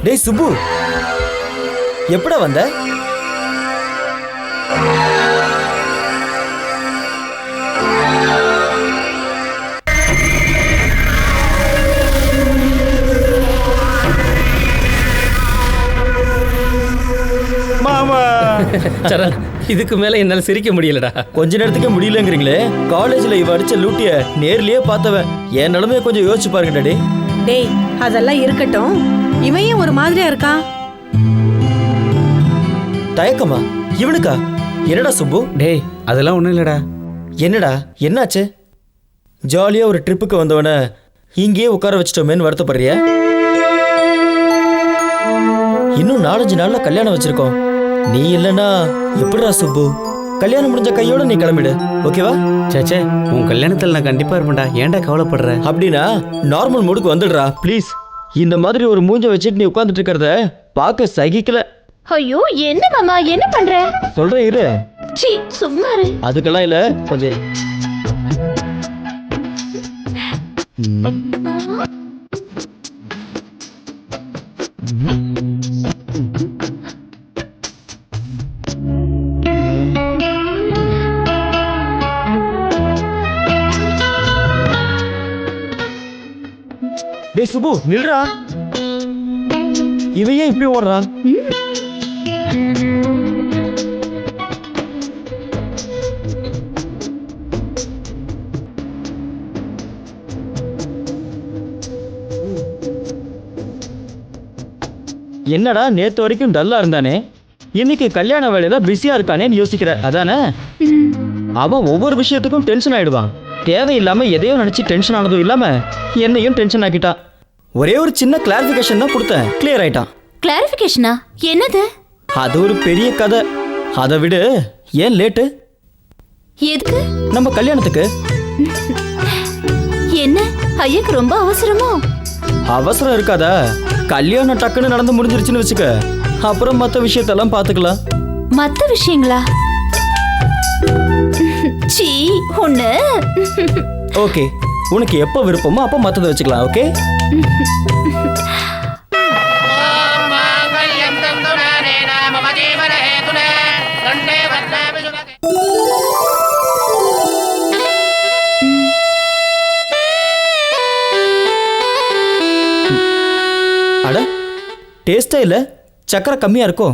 டேய் சுப்பு, எப்படா வந்த? மாமா சரண், இதுக்கு மேல என்னால சிரிக்க முடியலடா. கொஞ்ச நேரத்துக்கு முடியலங்கிறீங்களே. காலேஜ்ல இவ அடிச்ச லூட்டிய நேர்லயே பார்த்தவன். என் நிலைமைய கொஞ்சம் யோசிச்சு பாருங்க டாடி. டேய், அதெல்லாம் இருக்கட்டும். இவன் ஏன் ஒரு மாதிரியா இருக்கான்? தயக்கமா இவனுக்கா? என்னடா சுப்பு? டேய், அதெல்லாம் ஒண்ணும் இல்லடா. என்னடா என்னாச்சு? ஜாலியா ஒரு ட்ரிப்புக்கு வந்தவன இங்கேயே உட்கார வச்சிட்டோமேன்னு வருத்தப்படுறிய? இன்னும் 4-5 நாள்ல கல்யாணம் வச்சிருக்கோம். நீ இல்லனா எப்படிடா சுப்பு? கல்யாணம் முடிஞ்ச கையோட நீ கிளம்பிடு, ஓகேவா? சேச்சே, உன் கல்யாணத்தில் நான் கண்டிப்பா இருப்பேன்டா. ஏன்டா கவலைப்படுற? அப்படின்னா நார்மல் மூடுக்கு வந்துடுறா ப்ளீஸ். இந்த மாதிரி ஒரு மூஞ்ச வச்சுட்டு நீ உட்கார்ந்துட்டு இருக்கிறத பார்க்க சகிக்கல. ஐயோ, என்ன மாமா, என்ன பண்ற? சொல்றேன் இரு. சீ, சும்மா இரு. அதுக்கெல்லாம் இல்ல, கொஞ்சம் டேய் சுப்பு, நில்றா. இவன் ஏன் இப்படி ஓடுறான்? என்னடா நேத்து வரைக்கும் டல்லா இருந்தானே, இன்னைக்கு கல்யாண வேலையில பிஸியா இருக்கானேன்னு யோசிக்கிற அதானே? அவன் ஒவ்வொரு விஷயத்துக்கும் டென்ஷன் ஆயிடுவான். தேவையில்லாம எதையோ நினைச்சு டென்ஷன் ஆனதும் இல்லாம என்னையும் டென்ஷன் ஆக்கிட்டான். ஒரே ஒரு சின்ன கிளாரிஃபிகேஷன் தான் கொடுத்தேன், கிளியர் ஆயிட்டான். கிளாரிஃபிகேஷனா? என்னது? அது ஒரு பெரிய கதை. அதை விடு, ஏன் லேட்டு? எதுக்கு? நம்ம கல்யாணத்துக்கு. என்ன ஐயாக்கு ரொம்ப அவசரமோ? அவசரம் இருக்காதா? கல்யாணம் டக்குன்னு நடந்து முடிஞ்சிருச்சுன்னு வச்சுக்க, அப்புறம் மற்ற விஷயத்தெல்லாம் பார்த்துக்கலாம். மற்ற விஷயங்களா? சீ ஒண்ணு. ஓகே, உனக்கு எப்போ விருப்பமோ அப்போ மற்றதை வச்சுக்கலாம். ஓகே. அட, டேஸ்டே இல்லை, சக்கரை கம்மியா இருக்கும்.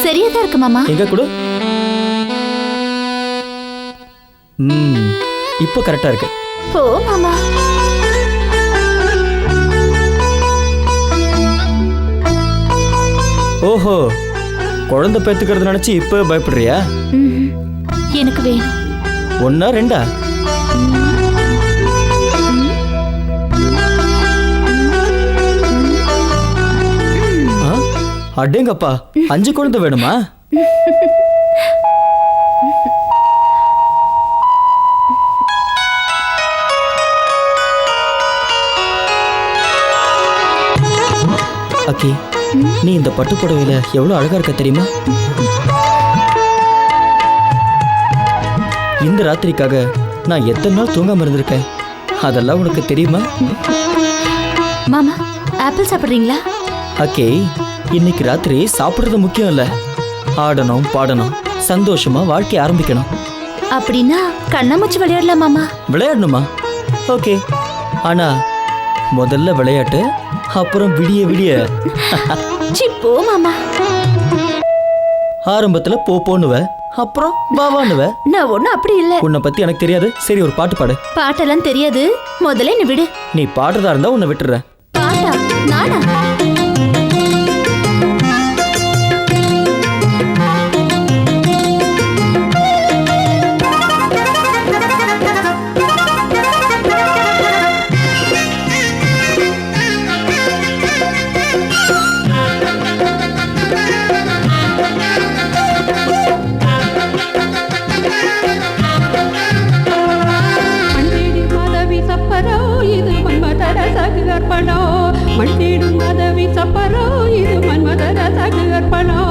சரியா தான் இருக்கு மாமா. எங்க கொடு. இப்போ கரெக்டா இருக்கு. போ மாமா. ஓஹோ, குழந்தை பெத்துக்கிறது நினைச்சு இப்போ பயப்படுறியா? எனக்கு வேணும். ஒன்னா ரெண்டா? அடேங்கப்பா, 5 குழந்தை வேணுமா? அக்கி, நீ இந்த பட்டு புடவையில எவ்வளவு அழகா இருக்க தெரியுமா? இந்த ராத்திரிக்காக நான் எத்தனை நாள் தூங்காம இருந்திருக்கேன், அதெல்லாம் உனக்கு தெரியுமா? மாமா, ஆப்பிள் சாப்பிடுறீங்களா? அக்கே, இன்னைக்கு ராத்திரி சாப்பிடுறது முக்கியம் இல்ல, ஆடணும் பாடணும், சந்தோஷமா வாழ்க்கை ஆரம்பிக்கணும். அப்படின்னா கண்ணாமூச்சி விளையாடலாம் மாமா. விளையாடணுமா? ஓகே, ஆனா முதல்ல விளையாட்டு, அப்புறம் விடிய விடிய. போ மாமா. ஆரம்பத்துல போனுவ, அப்புறம் பாவானுவ. நான் ஒண்ணும் அப்படி இல்ல. உன்னை பத்தி எனக்கு தெரியாது. சரி, ஒரு பாட்டு பாடு. பாட்டெல்லாம் தெரியாது, முதல்ல நீ விடு. நீ பாடுறதா இருந்தா உன்னை விட்டுறேன். பாட்டா? நானா? மண்தேடும் மதவி சப்பரோ, இது மன்மதர சகு அர்ப்பணோ.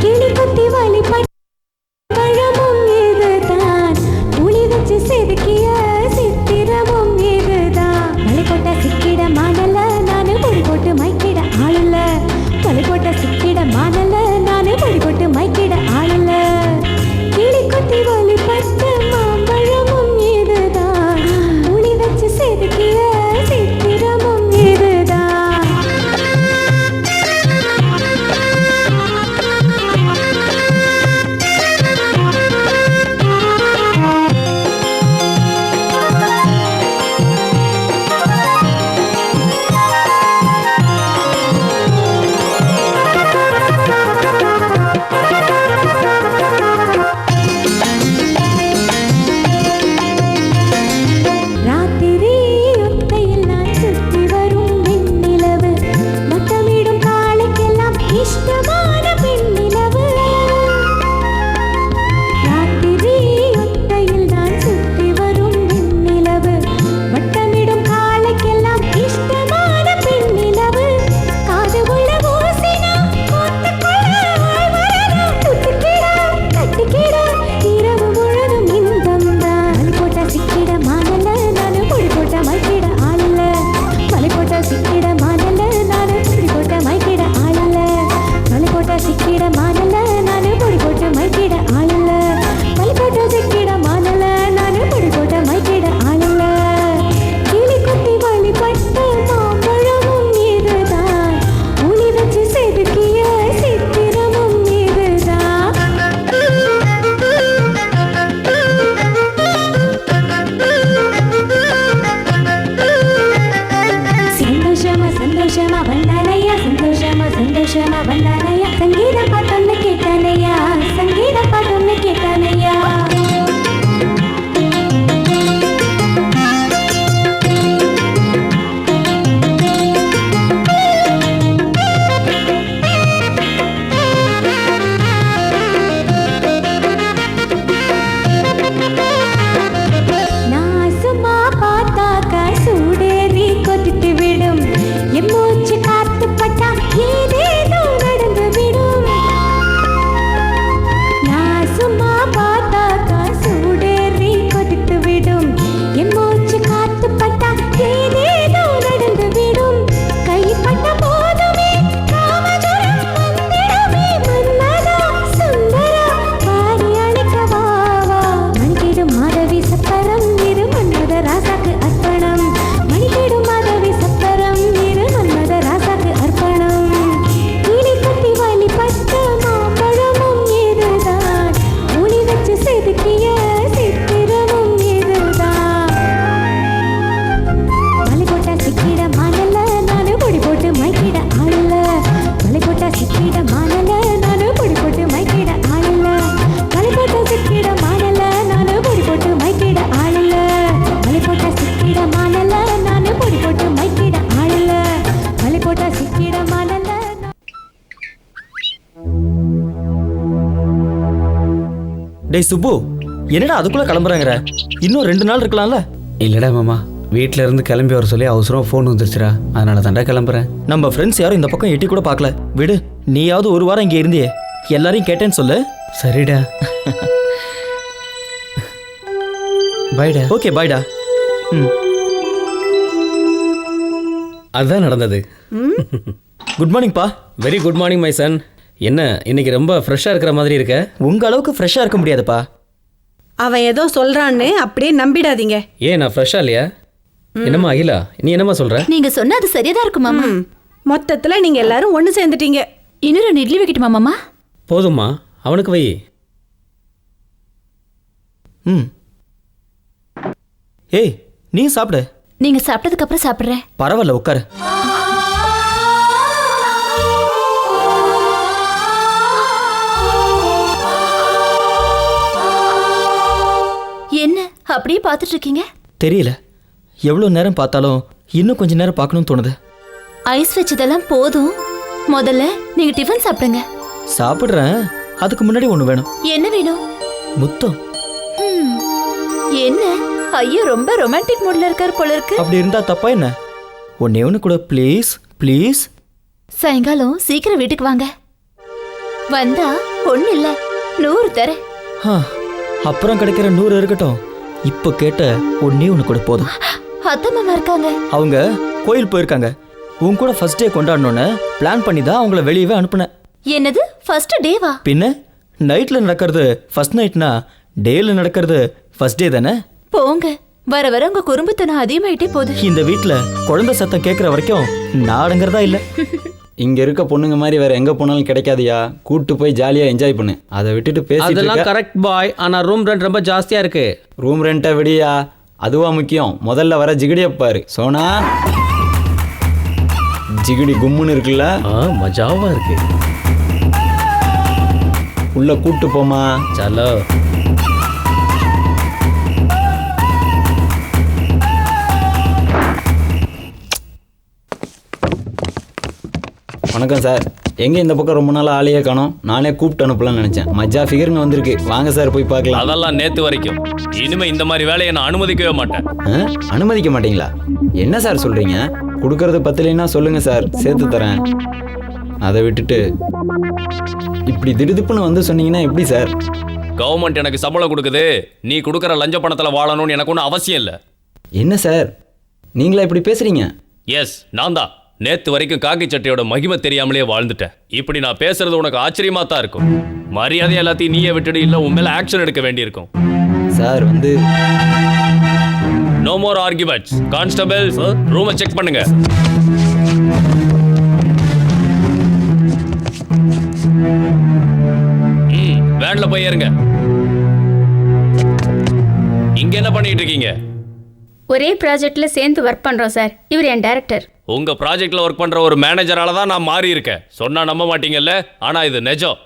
கிளி குத்தி வழி பழமும் இதுதான், புளி வச்சு செதுக்கிய சித்திரமும் இதுதான். மலை போட்ட சிக்கிட மானல நானு பொடி போட்டு மைக்கிட ஆளல. மலை போட்ட சிக்கிட மானல நானு பொடி போட்டு மைக்கிட ஆளல. கிளி குத்தி வழி பட்ட மாம்பழமும் டேய் சுப்பு, என்னடா அதுக்குள்ள கிளம்புறாங்கற? இன்னும் 2 நாள் இருக்கலாம்ல? இல்லடா மாமா, வீட்டில இருந்து கிளம்பி வர சொல்லி அவசரம் ஃபோன் வந்துருச்சுடா, அதனால தான்டா கிளம்புறேன். நம்ம ஃப்ரெண்ட்ஸ் யாரும் இந்த பக்கம் எட்டி கூட பார்க்கல. விடு, நீயாவது ஒரு வாரம் இங்கே இருந்தியே, எல்லாரையும் கேட்டேன்னு சொல்லு. சரிடா. பாய்டா. ஓகே பாய்டா. அதுதான் நடந்தது. குட் மார்னிங் பா. Very good morning my son. என்ன இன்னைக்கு ரொம்ப ஃப்ரெஷ்ஷாக இருக்கிற மாதிரி இருக்க? உங்க அளவுக்கு ஃப்ரெஷ்ஷாக இருக்க முடியாதுப்பா. அவன் ஏதோ சொல்றான்னு அப்படியே நம்பிடாதீங்க. ஏன் நான் ஃப்ரெஷ்ஷாக இல்லையா? என்னம்மா அகிலா, நீ என்னம்மா சொல்ற? நீங்க சொன்ன அது சரியா தான் இருக்கு மாமா. மொத்தத்துல நீங்க எல்லாரும் ஒண்ணு சேர்ந்துட்டீங்க. இன்னும் 2 இட்லி வைக்கட்டுமா மாமா? போதும்மா, அவனுக்கு வை. ஏய், நீ சாப்பிடு. நீங்க சாப்பிட்டதுக்கு அப்புறம் சாப்பிடுறேன். பரவாயில்ல, உட்காரு. என்ன அப்படியே பார்த்துட்டு இருக்கீங்க? தெரியல, எவ்வளோ நேரம் பார்த்தாலும் இன்னும் கொஞ்ச நேரம் பார்க்கணும்னு தோணுது. ஐஸ் வச்சதெல்லாம் போதும், முதல்ல நீங்க டிஃபன் சாப்பிடுங்க. சாப்பிடுறேன், அதுக்கு முன்னாடி ஒன்று வேணும். என்ன வேணும்? முத்தம். என்ன ஐயோ, ரொம்ப ரொமான்டிக் மூட்ல இருக்காரு போல இருக்கு. அப்படி இருந்தா தப்பா என்ன? ஒன்னே ஒன்று கூட ப்ளீஸ் ப்ளீஸ். சாயங்காலம் சீக்கிரம் வீட்டுக்கு வாங்க. வந்தா ஒண்ணு இல்ல 100 தரேன். அப்புறம் கிடைக்கிற 100 இருக்கட்டும், இப்போ கேட்ட ஒன்னே ஒன்று கூட போதும். அத்தை மாமா இருக்காங்க. அவங்க கோயில் போயிருக்காங்க. உன் கூட ஃபர்ஸ்ட் டே கொண்டாடணும்னு பிளான் பண்ணி தான் அவங்கள வெளியவே அனுப்புனேன். என்னது ஃபர்ஸ்ட் டேவா? பின்ன நைட்ல நடக்கிறது ஃபர்ஸ்ட் நைட்னா டேல நடக்கிறது ஃபர்ஸ்ட் டே தானே? போங்க, வர வர உங்க குறும்புத்தனம் அதிகமாயிட்டே போகுது. இந்த வீட்ல குழந்தை சத்தம் கேட்குற வரைக்கும் நாடுங்கிறதா இல்லை. இங்க இருக்க பொண்ணுங்க மாதிரி வேற எங்க போனாலும் கிடைக்காதியா. கூட்டு போய் ஜாலியா என்ஜாய் பண்ணு. அதை விட்டுட்டு பேசிட்டு அதெல்லாம் கரெக்ட் பாய். ஆனா ரூம் ரெண்ட் ரொம்ப ஜாஸ்தியா இருக்கு. ரூம் ரெண்ட்டை விடியா, அதுவா முக்கியம். முதல்ல வர ஜிகிடிய பாரு. சோனா, ஜிகிடி கும்முன்னு இருக்குல்ல, மஜாவா இருக்கு. உள்ள கூட்டு போமா. சலோ. வணக்கம் சார். எங்க இந்த பக்கம் ரொம்ப நாள் ஆளையே காணோம். நானே கூப்பிட்டு அனுப்பலாம்னு நினைச்சேன். மஜா ஃபிகருங்க வந்திருக்கு, வாங்க சார் போய் பார்க்கலாம். அதெல்லாம் நேத்து வரைக்கும். இனிமே இந்த மாதிரி வேலையை நான் அனுமதிக்கவே மாட்டேன். அனுமதிக்க மாட்டீங்களா? என்ன சார் சொல்றீங்க? கொடுக்கறது பத்தலைன்னா சொல்லுங்க சார், சேர்த்து தரேன். அதை விட்டுட்டு இப்படி திடுதிப்புன்னு வந்து சொன்னீங்கன்னா எப்படி சார்? கவர்மெண்ட் எனக்கு சம்பளம் கொடுக்குது, நீ கொடுக்குற லஞ்ச பணத்துல வாழணும்னு எனக்கு ஒன்றும் அவசியம் இல்லை. என்ன சார் நீங்களா இப்படி பேசுறீங்க? எஸ், நான் தான். நேத்து வரைக்கும் காக்கி சட்டையோட மகிமை தெரியாமலே வாழ்ந்துட்டேன். இப்படி நான் பேசுறது உனக்கு ஆச்சரியமா தான் இருக்கும். மரியாதை எல்லாத்தையும் நீயே விட்டுடு, இல்ல உன் மேல ஆக்ஷன் எடுக்க வேண்டியிருக்கும். சார் வந்து நோ மோர் ஆர்குமெண்ட்ஸ். கான்ஸ்டபிள், ரூமை செக் பண்ணுங்க. வேன்ல போய் ஏறுங்க. இங்க என்ன பண்ணிட்டு இருக்கீங்க? ஒரே ப்ராஜெக்ட்ல சேர்ந்து ஒர்க் பண்றோம் சார். இவர் என் டைரக்டர். உங்க ப்ராஜெக்ட்ல ஒர்க் பண்ற ஒரு மேனேஜரால தான் நான் மாறி இருக்கேன். சொன்னா நம்ப மாட்டீங்கல்ல, ஆனா இது நிஜம்.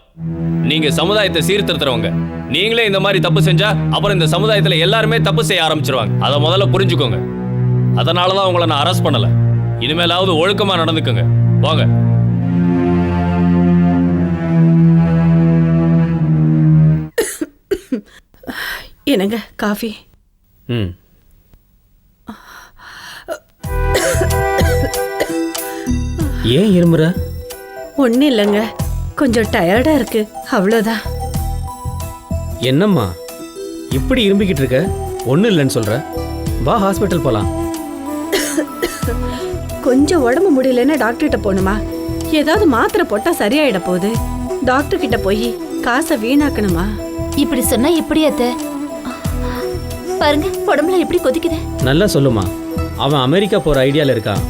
நீங்க சமுதாயத்தை சீர்திருத்துறவங்க. நீங்களே இந்த மாதிரி தப்பு செஞ்சா அப்புறம் இந்த சமுதாயத்துல எல்லாருமே தப்பு செய்ய ஆரம்பிச்சிருவாங்க. அதை முதல்ல புரிஞ்சுக்கோங்க. அதனாலதான் உங்களை நான் அரெஸ்ட் பண்ணல. இனிமேலாவது ஒழுக்கமா நடந்துக்கோங்க. வாங்க. என்னங்க காஃபி? ஏன் இருமுற? ஒன்றும் இல்லைங்க, கொஞ்சம் டயர்டா இருக்கு, அவ்வளோதான். என்னம்மா இப்படி இரும்பிக்கிட்டு இருக்க? ஒன்றும் இல்லைன்னு சொல்ற. வா, ஹாஸ்பிட்டல் போலாம். கொஞ்சம் உடம்பு முடியலன்னா டாக்டர்கிட்ட போகணுமா? ஏதாவது மாத்திரை போட்டா சரியாயிட போகுது. டாக்டர் கிட்ட போய் காசை வீணாக்கணுமா? இப்படி சொன்னா எப்படி அத்தை? பாருங்க உடம்புல எப்படி கொதிக்குது. நல்லா சொல்லுமா. அவன் அமெரிக்கா போற ஐடியால இருக்கான்.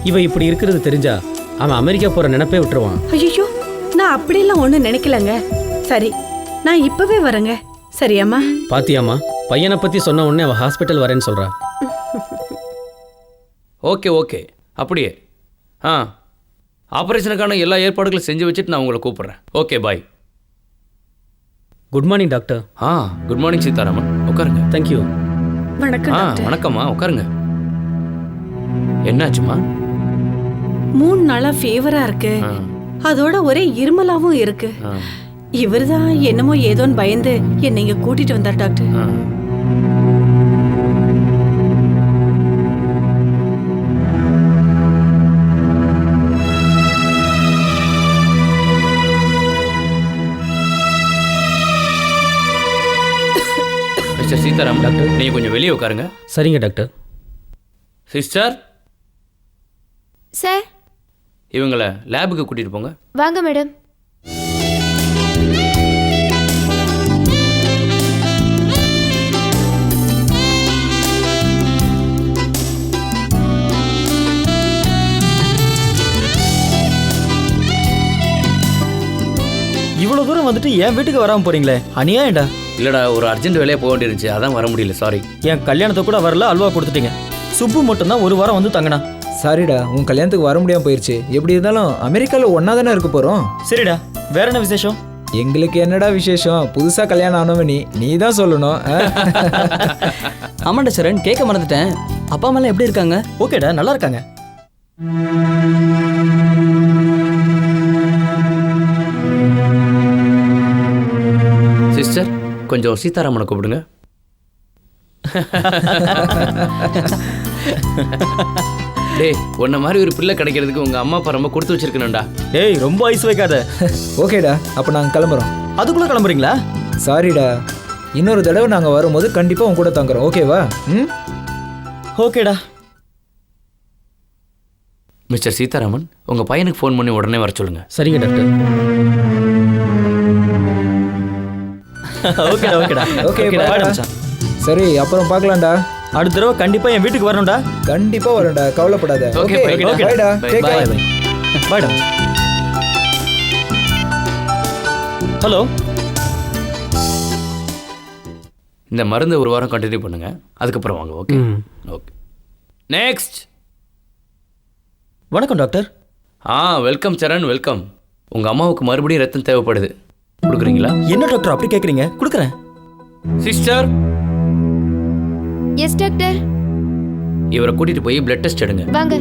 இவ இப்படி இருக்கிறது தெரிஞ்சா அவன் அமெரிக்கா போற நினைப்பே விட்டுருவான். ஐயோ, நான் அப்படியெல்லாம் ஒன்றும் நினைக்கலங்க. சரி, நான் இப்பவே வரேங்க. சரியாம்மா? பாத்தியாமா, பையனை பத்தி சொன்ன உடனே அவன் ஹாஸ்பிட்டல் வரேன்னு சொல்றா. ஓகே ஓகே, அப்படியே. ஆப்ரேஷனுக்கான எல்லா ஏற்பாடுகளும் செஞ்சு வச்சுட்டு நான் உங்களை கூப்பிடுறேன். Okay, bye. Good morning doctor. Good morning Seetharaman. உட்காருங்க. தேங்க்யூ. வணக்கம். வணக்கம்மா, உட்காருங்க. என்னாச்சுமா? 3 நாளா ஃபீவரா இருக்கு, அதோட ஒரே இருமலாவும் இருக்கு. இவர்தான் என்னமோ ஏதோன்னு பயந்து என்னை இங்க கூட்டிட்டு வந்தார் டாக்டர். மிஸ்டர் சீதாராம் டாக்டர், நீங்கள் கொஞ்சம் வெளியே உட்காருங்க. சரிங்க டாக்டர். சிஸ்டர், சார் இவங்களை லேபுக்கு கூட்டிகிட்டு போங்க. வாங்க மேடம். இவ்வளோ தூரம் வந்துட்டு என் வீட்டுக்கு வராமல் போறீங்களே, அநியாயம்டா. இல்லைடா, ஒரு அர்ஜென்ட் வேலையாக போக வேண்டியிருந்துச்சு, அதான் வர முடியல, சாரி. என் கல்யாணத்தை கூட வரல, அல்வா கொடுத்துட்டீங்க. சுப்பு மட்டும்தான் ஒரு வாரம் வந்து தங்கினா. சாரிடா, உன் கல்யாணத்துக்கு வர முடியாமல் போயிடுச்சு. எப்படி இருந்தாலும் அமெரிக்காவில் ஒன்றா தானே இருக்க போகிறோம். சரிடா, வேற என்ன விசேஷம்? எங்களுக்கு என்னடா விசேஷம்? புதுசாக கல்யாணம் ஆனவன் நீ தான் சொல்லணும். ஆமாண்டா சரண், கேட்க மறந்துட்டேன். அப்பா அம்மாலாம் எப்படி இருக்காங்க? ஓகேடா, நல்லா இருக்காங்க. சிஸ்டர், கொஞ்சம் சீதாராமனை கூப்பிடுங்க. டேய், உன்ன மாதிரி ஒரு பிள்ளை கிடைக்கிறதுக்கு உங்க அம்மா அப்பா ரொம்ப கொடுத்து வச்சிருக்கணும்டா. டேய், ரொம்ப ஐஸ் வைக்காத. ஓகேடா, அப்போ நாங்கள் கிளம்புறோம். அதுக்குள்ளே கிளம்புறீங்களா? சாரிடா, இன்னொரு தடவை நாங்கள் வரும்போது கண்டிப்பாக உன் கூட தங்குறோம். ஓகேவா? ம், ஓகேடா. மிஸ்டர் சீதாராமன், உங்க பையனுக்கு ஃபோன் பண்ணி உடனே வர சொல்லுங்க. சரிங்க டாக்டர். ஓகேடா ஓகேடா ஓகே. சரி, அப்புறம் பார்க்கலாம்டா. அடுத்த தடவை கண்டிப்பா என் வீட்டுக்கு வரணும்டா. கண்டிப்பா வரேன்டா, கவலைப்படாத. ஓகே பைடா. Take care. பைடா. ஹலோ, இந்த மருந்து ஒரு வாரம் கண்டினியூ பண்ணுங்க, அதுக்கப்புறம் வாங்க. Okay okay. நெக்ஸ்ட். வணக்கம் டாக்டர். Welcome Charan, welcome. உங்க அம்மாவுக்கு மறுபடியும் ரத்தம் தேவைப்படுது, கொடுக்குறீங்களா? என்ன டாக்டர் அப்படி கேட்குறீங்க? கொடுக்குறேன். சிஸ்டர். Yes doctor. இவரை கூட்டிட்டு போய் பிளட் டெஸ்ட் எடுங்க. வாங்க.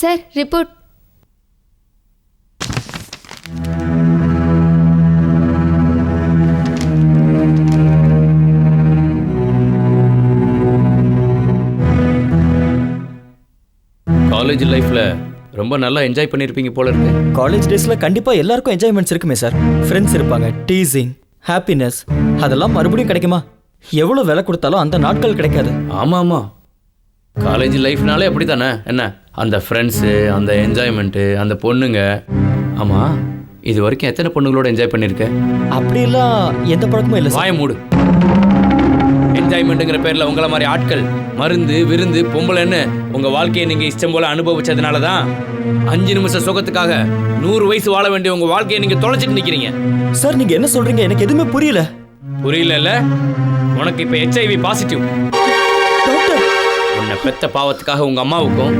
Sir, report. காலேஜ் லைஃப்ல ரொம்ப நல்லா என்ஜாய் பண்ணியிருப்பீங்க போல இருக்கு. காலேஜ் டேஸில் கண்டிப்பாக எல்லாருக்கும் என்ஜாய்மெண்ட்ஸ் இருக்குமே சார். ஃப்ரெண்ட்ஸ் இருப்பாங்க, டீசிங், ஹாப்பினஸ், அதெல்லாம் மறுபடியும் கிடைக்குமா? எவ்வளோ விலை கொடுத்தாலும் அந்த நாட்கள் கிடைக்காது. ஆமாம் ஆமாம், காலேஜ் லைஃப்னாலே அப்படி தானே. என்ன அந்த ஃப்ரெண்ட்ஸு, அந்த என்ஜாய்மெண்ட்டு, அந்த பொண்ணுங்க. ஆமாம், இது வரைக்கும் எத்தனை பொண்ணுங்களோட என்ஜாய் பண்ணியிருக்க? அப்படிலாம் எந்த பழக்கமும் இல்லை. வாய மூடு. என்ஜாய்மெண்ட்டுங்கிற பேரில் உங்களை மாதிரி ஆட்கள் மருந்து விருந்து பொம்பளைன்னு உங்கள் வாழ்க்கையை நீங்கள் இஷ்டம் போல் அனுபவிச்சதுனால தான் 5 நிமிஷம் சுகத்துக்காக 100 வயசு வாழ வேண்டிய உங்கள் வாழ்க்கையை நீங்கள் தொலைச்சிட்டு நிற்கிறீங்க. சார், நீங்கள் என்ன சொல்கிறீங்க? எனக்கு எதுவுமே புரியல. புரியல? உனக்கு இப்போ HIV பாசிட்டிவ். உன்னை பெத்த பாவத்துக்காக உங்கள் அம்மாவுக்கும்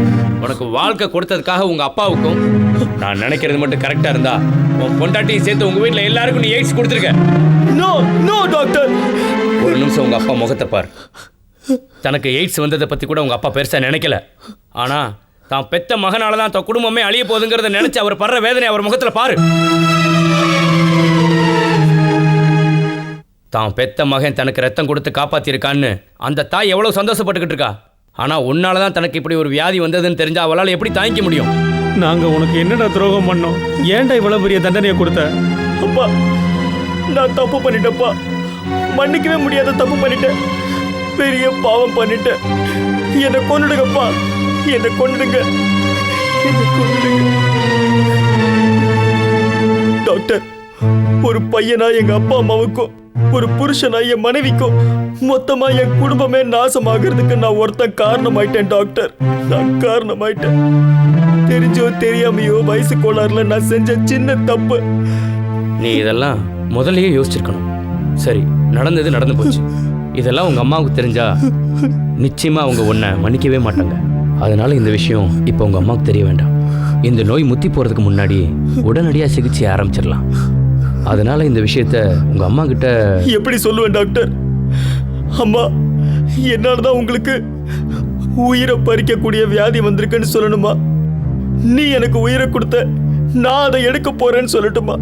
உனக்கு வாழ்க்கை கொடுத்ததுக்காக உங்கள் அப்பாவுக்கும் நான் நினைக்கிறது மட்டும் கரெக்டாக இருந்தா உன் பொண்டாட்டியும் சேர்த்து உங்கள் வீட்டில் எல்லாருக்கும் நீ எய்ட்ஸ் கொடுத்துருக்க. No no doctor. ஒரு நிமிஷம் உங்கள் அப்பா முகத்தை பார். தனக்கு எய்ட்ஸ் வந்ததை பற்றி கூட உங்கள் அப்பா பெருசாக நினைக்கல. ஆனால் தான் பெத்த மகனால தான் தன் குடும்பமே அழிய போகுதுங்கிறத நினச்சி அவர் படுற வேதனை அவர் முகத்தில் பாரு. தான் பெத்த மகன் தனக்கு ரத்தம் கொடுத்து காப்பாற்றிருக்கான்னு அந்த தாய் எவ்வளோ சந்தோஷப்பட்டுக்கிட்டு இருக்கா. ஆனால் உன்னால தான் தனக்கு இப்படி ஒரு வியாதி வந்ததுன்னு தெரிஞ்சா அவளால் எப்படி தாங்கிக்க முடியும்? நாங்கள் உனக்கு என்னடா துரோகம் பண்ணோம்? ஏன்டா இவ்வளோ பெரிய தண்டனையை கொடுத்த? அப்பா, நான் தப்பு பண்ணிட்டேன்ப்பா. மன்னிக்கவே முடியாத தப்பு பண்ணிட்டேன். பெரிய பாவம் பண்ணிட்டேன். என்னை கொன்னுடுங்கப்பா, என்னை கொன்னுடுங்க. டாக்டர், ஒரு பையனா எங்க அப்பா அம்மாவுக்கும் ஒரு புருஷனா என் மனைவிக்கும் மொத்தமா என் குடும்பமே நாசமாகிறதுக்கு நான் ஒருத்தன் காரணமாயிட்டேன் டாக்டர். நான் காரணமாயிட்டேன். தெரிஞ்சோ தெரியாமையோ வயசு கோளாறுல நான் செஞ்ச சின்ன தப்பு. நீ இதெல்லாம் முதல்லயே யோசிச்சிருக்கணும். சரி, நடந்தது நடந்து போச்சு. இதெல்லாம் உங்க அம்மாவுக்கு தெரிஞ்சா நிச்சயமா அவங்க உன்னை மன்னிக்கவே மாட்டாங்க. அதனால இந்த விஷயம் இப்போ உங்க அம்மாவுக்கு தெரிய வேண்டாம். இந்த நோய் முத்தி போறதுக்கு முன்னாடி உடனடியாக சிகிச்சை ஆரம்பிச்சிடலாம். அதனால இந்த விஷயத்த உங்க அம்மா கிட்ட எப்படி சொல்லுவேன் டாக்டர்? அம்மா, என்னாலதான் உங்களுக்கு உயிரை பறிக்கக்கூடிய வியாதி வந்திருக்குன்னு சொல்லணுமா? நீ எனக்கு உயிரை கொடுத்த, நான் அதை எடுக்க போறேன்னு சொல்லட்டுமா?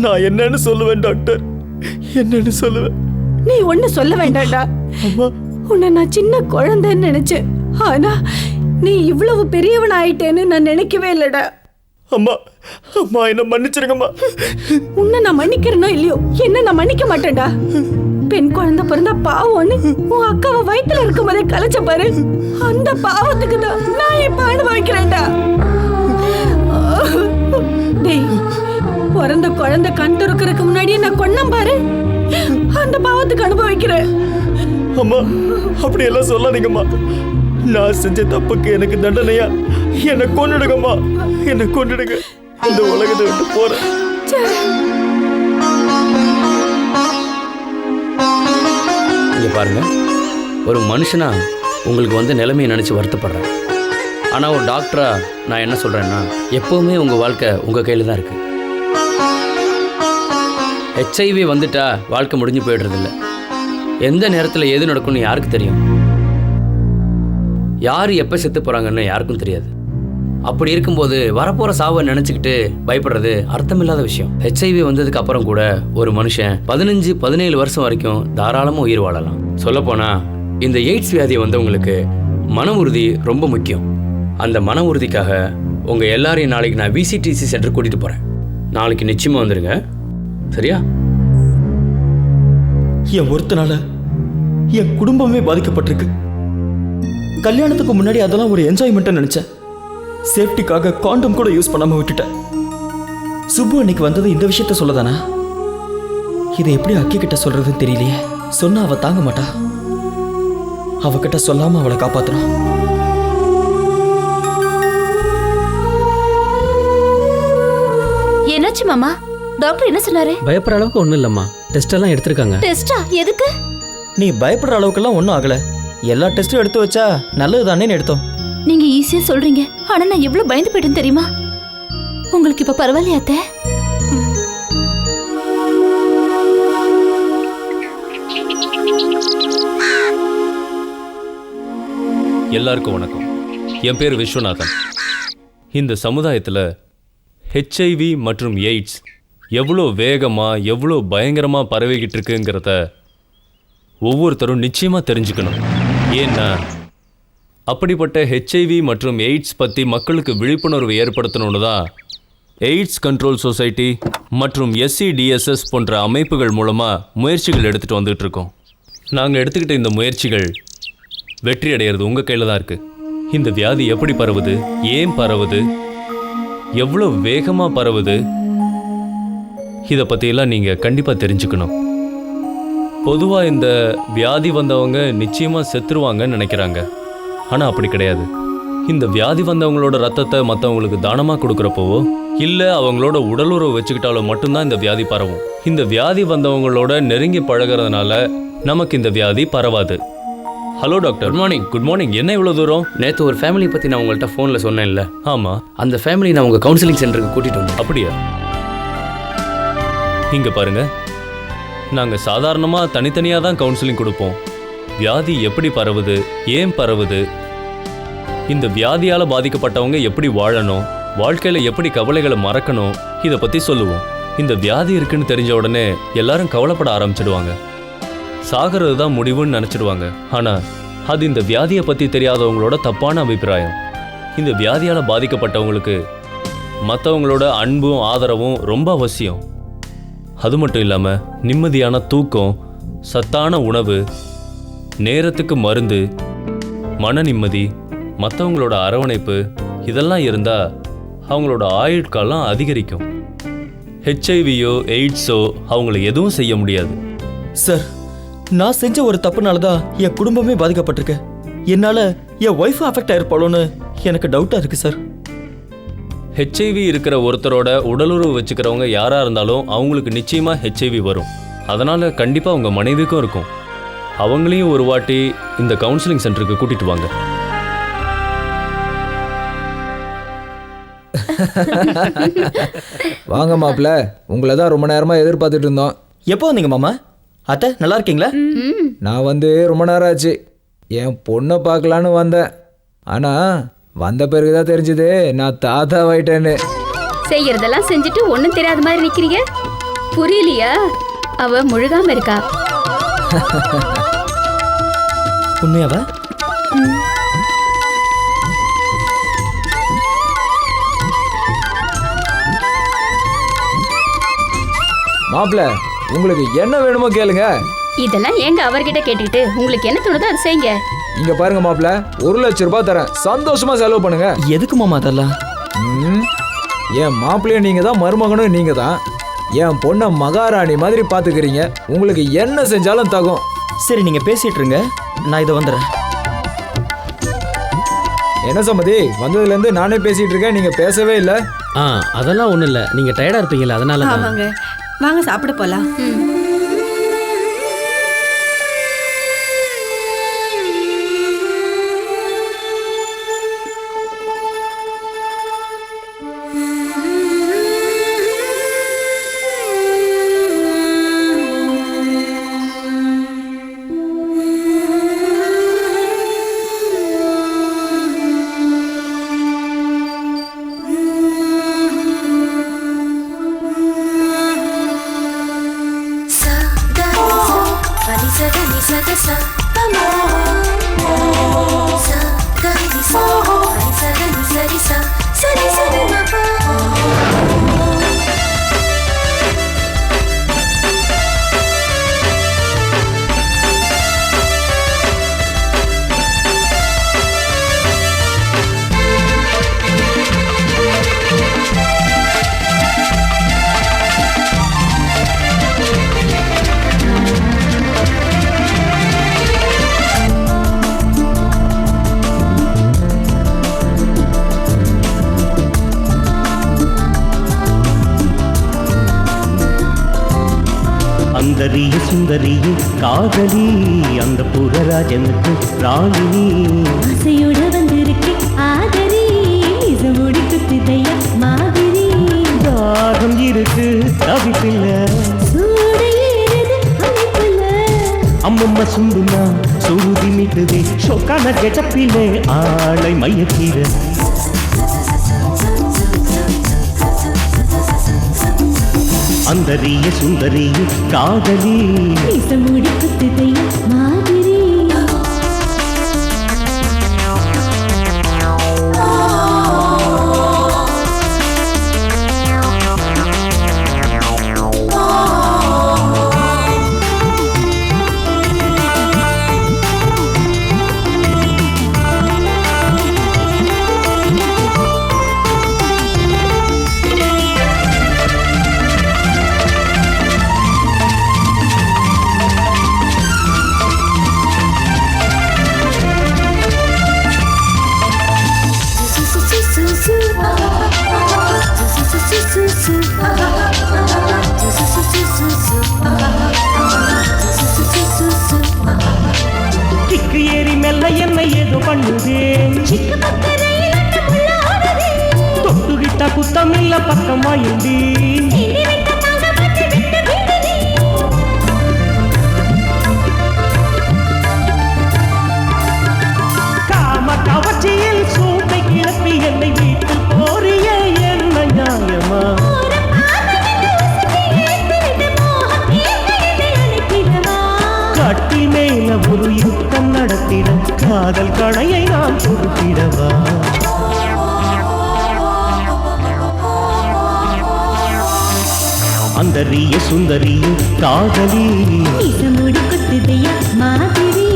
நான் என்னன்னு சொல்லுவேன் டாக்டர், என்னன்னு சொல்லுவேன்? நீ ஒண்ணு சொல்ல வேண்டாம்டா. உன்னை நான் சின்ன குழந்தைன்னு நினைச்சேன். ஆனா நீ இவ்வளவு பெரியவன் ஆயிட்டேன்னு நான் நினைக்கவே இல்லடா. அம்மா, அம்மா என்ன மன்னிச்சிருங்கம்மா. உன்னை நான் மன்னிக்கிறேனோ இல்லையோ, என்ன நான் மன்னிக்க மாட்டேன்டா. பெண் குழந்தை பிறந்தா பாவம்னு உன் அக்காவை வயித்துல இருக்கும் போதே கலைச்ச பாரு, அந்த பாவத்துக்கு தான் நான் இப்ப அனுபவிக்கிறேன்டா. டேய், பிறந்த குழந்தை கண் துறக்கிறதுக்கு முன்னாடியே நான் கொன்னம் பாரு, அந்த பாவத்துக்கு அனுபவிக்கிறேன். அம்மா, அப்படி எல்லாம் சொல்லாதீங்கம்மா. நான் செஞ்ச தப்புக்கு எனக்கு தண்டனையா என்னை கொன்னுடுங்கம்மா, என்னை கொன்னுடுங்க. இந்த உலகத்தை விட்டு போறேன். இங்கே பாருங்க, ஒரு மனுஷனா உங்களுக்கு வந்து நிலைமையை நினச்சி வருத்தப்படுறேன். ஆனால் ஒரு டாக்டரா நான் என்ன சொல்கிறேன்னா, எப்போவுமே உங்கள் வாழ்க்கை உங்கள் கையில் தான் இருக்குது. ஹெச்ஐவி வந்துட்டா வாழ்க்கை முடிஞ்சு போய்டுறதில்ல. எந்த நேரத்தில் எது நடக்கும்னு யாருக்கு தெரியும்? யார் எப்போ செத்து போகிறாங்கன்னு யாருக்கும் தெரியாது. அப்படி இருக்கும்போது வரப்போகிற சாவை நினச்சிக்கிட்டு பயப்படுறது அர்த்தமில்லாத விஷயம். ஹெச்ஐவி வந்ததுக்கு அப்புறம் கூட ஒரு மனுஷன் 15-17 வருஷம் வரைக்கும் தாராளமாக உயிர் வாழலாம். சொல்லப்போனால் இந்த எய்ட்ஸ் வியாதி வந்தவங்களுக்கு மன உறுதி ரொம்ப முக்கியம். அந்த மன உறுதிக்காக உங்கள் எல்லாரையும் நாளைக்கு நான் விசிடிசி சென்டர் கூட்டிகிட்டு போகிறேன். நாளைக்கு நிச்சயமாக வந்துடுங்க, சரியா? என் ஒருத்தனால என் குடும்பமே பாதிக்கப்பட்டிருக்கு. கல்யாணத்துக்கு முன்னாடி அதெல்லாம் ஒரு என்ஜாய்மெண்ட்டை நினைச்சேன். சேஃப்டிக்காக காண்டம் கூட யூஸ் பண்ணாம விட்டுட்டேன். சுப்பு அன்னைக்கு வந்தது இந்த விஷயத்த சொல்லதானா? இதை எப்படி அக்கி கிட்ட சொல்றதுன்னு தெரியலையே. சொன்னா அவ தாங்க மாட்டா. அவகிட்ட சொல்லாம அவளை காப்பாத்தணும். என்னாச்சு மாமா? டாக்டர் என்ன சொன்னாரு? பயப்படுற அளவுக்கு ஒன்றும் இல்லைம்மா, டெஸ்ட் எல்லாம் எடுத்திருக்காங்க. டெஸ்டா? எதுக்கு? நீ பயப்படுற அளவுக்குலாம் ஒன்றும் ஆகல. எல்லா டெஸ்ட்டும் எடுத்து வச்சா நல்லது தானே எடுத்தோம். நீங்க ஈஸியா சொல்றீங்க, ஆனா நான் எவ்வளவு பயந்து போயிட்டேன் தெரியுமா? உங்களுக்கு இப்ப பரவாயில்லையா அத்தை? எல்லாருக்கும் வணக்கம். என் பேர் விஸ்வநாதன். இந்த சமுதாயத்தில் ஹெச்ஐவி மற்றும் எய்ட்ஸ் எவ்வளோ வேகமாக எவ்வளோ பயங்கரமாக பரவிக்கிட்டு இருக்குங்கிறத ஒவ்வொருத்தரும் நிச்சயமாக தெரிஞ்சுக்கணும். ஏன்னா அப்படிப்பட்ட ஹெச்ஐவி மற்றும் எய்ட்ஸ் பற்றி மக்களுக்கு விழிப்புணர்வு ஏற்படுத்தணுன்னு தான் எய்ட்ஸ் கண்ட்ரோல் சொசைட்டி மற்றும் SCDSS போன்ற அமைப்புகள் மூலமாக முயற்சிகள் எடுத்துகிட்டு வந்துட்டுருக்கோம். நாங்கள் எடுத்துக்கிட்ட இந்த முயற்சிகள் வெற்றி அடையிறது உங்கள் கையில் தான் இருக்குது. இந்த வியாதி எப்படி பரவுது, ஏன் பரவுது, எவ்வளோ வேகமாக பரவுது, இதை பற்றியெல்லாம் நீங்கள் கண்டிப்பாக தெரிஞ்சுக்கணும். பொதுவாக இந்த வியாதி வந்தவங்க நிச்சயமாக செத்துருவாங்கன்னு நினைக்கிறாங்க. ஆனால் அப்படி கிடையாது. இந்த வியாதி வந்தவங்களோட ரத்தத்தை மற்றவங்களுக்கு தானமாக கொடுக்குறப்போவோ இல்லை அவங்களோட உடலுறவு வச்சுக்கிட்டாலோ மட்டும்தான் இந்த வியாதி பரவும். இந்த வியாதி வந்தவங்களோட நெருங்கி பழகிறதுனால நமக்கு இந்த வியாதி பரவாது. Hello doctor. Good morning. Good morning. என்ன இவ்வளோ தூரம்? நேற்று ஒரு ஃபேமிலி பற்றி நான் உங்கள்கிட்ட ஃபோனில் சொன்னேன்ல? ஆமாம். அந்த ஃபேமிலி நான் உங்கள் கவுன்சிலிங் சென்டருக்கு கூட்டிகிட்டு வந்தேன். அப்படியா? இங்கே பாருங்க, நாங்கள் சாதாரணமாக தனித்தனியாக தான் கவுன்சிலிங் கொடுப்போம். வியாதி எப்படி பரவுது, ஏன் பரவுது, இந்த வியாதியால் பாதிக்கப்பட்டவங்க எப்படி வாழணும், வாழ்க்கையில் எப்படி கவலைகளை மறக்கணும், இதை பற்றி சொல்லுவோம். இந்த வியாதி இருக்குன்னு தெரிஞ்ச உடனே எல்லாரும் கவலைப்பட ஆரம்பிச்சிடுவாங்க. சாகிறது தான் முடிவுன்னு நினச்சிடுவாங்க. ஆனால் அது இந்த வியாதியை பற்றி தெரியாதவங்களோட தப்பான அபிப்பிராயம். இந்த வியாதியால் பாதிக்கப்பட்டவங்களுக்கு மற்றவங்களோட அன்பும் ஆதரவும் ரொம்ப அவசியம். அது மட்டும் இல்லாமல் நிம்மதியான தூக்கம், சத்தான உணவு, நேரத்துக்கு மருந்து, மன நிம்மதி, மற்றவங்களோட அரவணைப்பு, இதெல்லாம் இருந்தால் அவங்களோட ஆயுட்காலம் அதிகரிக்கும். ஹெச்ஐவியோ எய்ட்ஸோ அவங்கள எதுவும் செய்ய முடியாது. சார், நான் செஞ்ச ஒரு தப்புனால தான் என் குடும்பமே பாதிக்கப்பட்டிருக்கு. என்னால் என் ஒய்ஃப் அஃபெக்ட் ஆயிருப்பாளோன்னு எனக்கு டவுட்டாக இருக்குது சார். ஹெச்ஐவி இருக்கிற ஒருத்தரோட உடலுறவு வச்சுக்கிறவங்க யாராக இருந்தாலும் அவங்களுக்கு நிச்சயமாக ஹெச்ஐவி வரும். அதனால் கண்டிப்பாக உங்கள் மனைவிக்கும் இருக்கும். அவங்களையும் ஒரு வாட்டி இந்த கவுன்சிலிங் சென்டருக்கு கூட்டிட்டு வாங்க. வாங்க மாப்பிள்ள, உங்களை தான் ரொம்ப நேரமாக எதிர்பார்த்துட்டு இருந்தோம். எப்போ வந்தீங்க மாமா? அத்தை நல்லா இருக்கீங்களா? நான் வந்து ரொம்ப நேரம் ஆச்சு. என் பொண்ணை பார்க்கலான்னு வந்தேன். ஆனால் வந்த பிறகுதான் தெரிஞ்சது நான் தாத்தாவாயிட்டேன்னு. செய்யறதெல்லாம் செஞ்சுட்டு ஒண்ணும் தெரியாத மாதிரி நிக்கிறீங்க. புரியலையா? அவ முழுகாம இருக்கா. உண்மையாவா? மாப்பிள்ள, உங்களுக்கு என்ன வேணுமோ கேளுங்க. இதெல்லாம் ஏங்க அவர்கிட்ட கேட்டுக்கிட்டு உங்களுக்கு என்ன தோணுதோ அதை செய்யுங்க. இங்க பாருங்க மாப்பிள்ள, 1 லட்சம் ரூபாய் தரேன், சந்தோஷமா செலவு பண்ணுங்க. எதுக்கு மாமா அதெல்லாம்? என் மாப்பிள்ளைய நீங்க தான், மருமகனும் நீங்க தான். என் பொண்ணை மகாராணி மாதிரி பாத்துக்கிறீங்க. உங்களுக்கு என்ன செஞ்சாலும் தகும். சரி, நீங்க பேசிட்டு இருங்க, நான் இதை வந்துடுறேன். என்ன சம்மதி, வந்ததுல இருந்து நானே பேசிட்டு இருக்கேன், நீங்க பேசவே இல்லை. அதெல்லாம் ஒண்ணும் இல்ல, நீங்க டயர்டா இருப்பீங்கல்ல, அதனால தான். ஆமாங்க, வாங்க சாப்பிட போலாம். சுந்தரிய சுந்தரியே காதலி அந்த புறராஜனுக்கு ராணினி ஆசையோட வந்திருக்கு ஆதரி இசமுடி குத்துதையா மாதிரி தாகம் இருக்கு தவிப்பில்ல சூடு ஏறுது அணைப்புல அம்மம்மா சுண்டுனா சுருதி மீட்டுதே ஷோக்கான கெட்டப்பிலே ஆளை மையக்கீர அந்தரிய சுந்தரிய காதலி இசமுடி குத்துதையா மாதிரி கிக்கு ஏறி மெல்ல என்னை ஏதோ பண்ணுதே தொட்டுகிட்ட குத்தமில்ல பக்கமாயுண்டி காம கவர்ச்சியில் சூட்டை கிளப்பி என்னை வீட்டில் போறிய என்ன நியாயமா கட்டி மேல ஒரு யுத்தம் நடத்திட காதல் கணையை நான் கொடுத்திடவா அந்தரிய சுந்தரிய காதலி இசமுடி குத்துதையா மாதிரி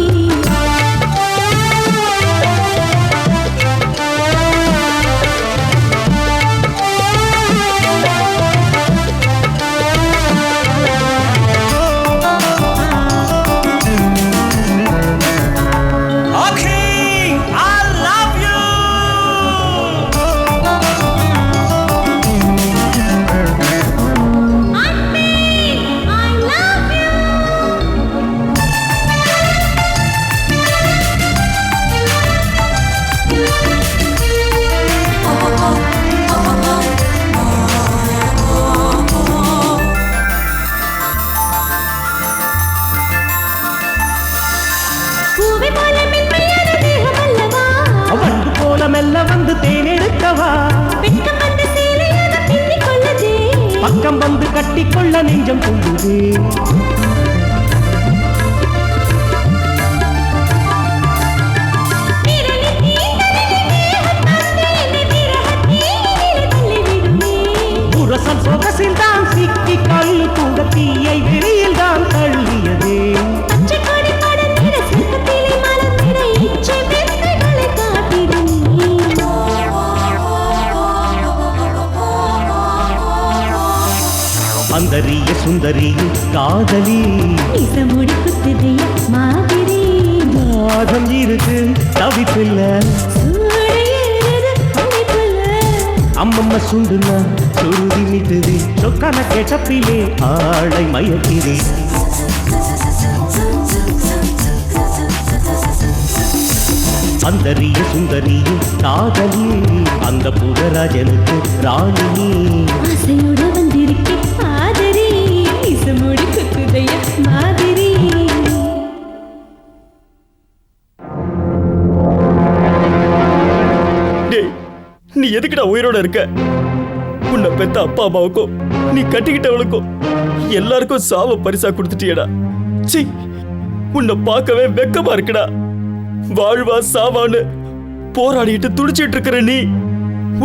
பக்கம் வந்து கட்டிக்கொள்ள நெஞ்சம் கொள்ளுதே. புரசம் சொகசில் தான் சிக்கி கல் கூட தீயை வெளியில் தான் தள்ளியதே. அந்தரிய சுந்தரிய காதலி நிசமுடி குத்துதைய மாதிரி நாதம் இருக்கு தவிப்பில்ல அம்மம்மா சுண்டுனா சுருதி நிட்டுது சொக்கான கேட்டப்பிலே ஆளை மயக்கிறே. அந்தரிய சுந்தரிய காதலி அந்த புகராஜனுக்கு ராணி ஆசையோட வந்திருக்கே ஆதரி நிசமுடி குத்துதைய மாதிரி. நீ எதுக்குடா உயிரோட இருக்க? உன்னை பெத்த அப்பா அம்மாவுக்கும் நீ கட்டிக்கிட்டவளுக்கும் எல்லாருக்கும் சாவ பரிசா கொடுத்துட்டியடா. சீ, உன்னை பார்க்கவே வெக்கமா இருக்குடா. வாழ்வா சாவான்னு போராடிட்டு துடிச்சிட்டு இருக்கிற நீ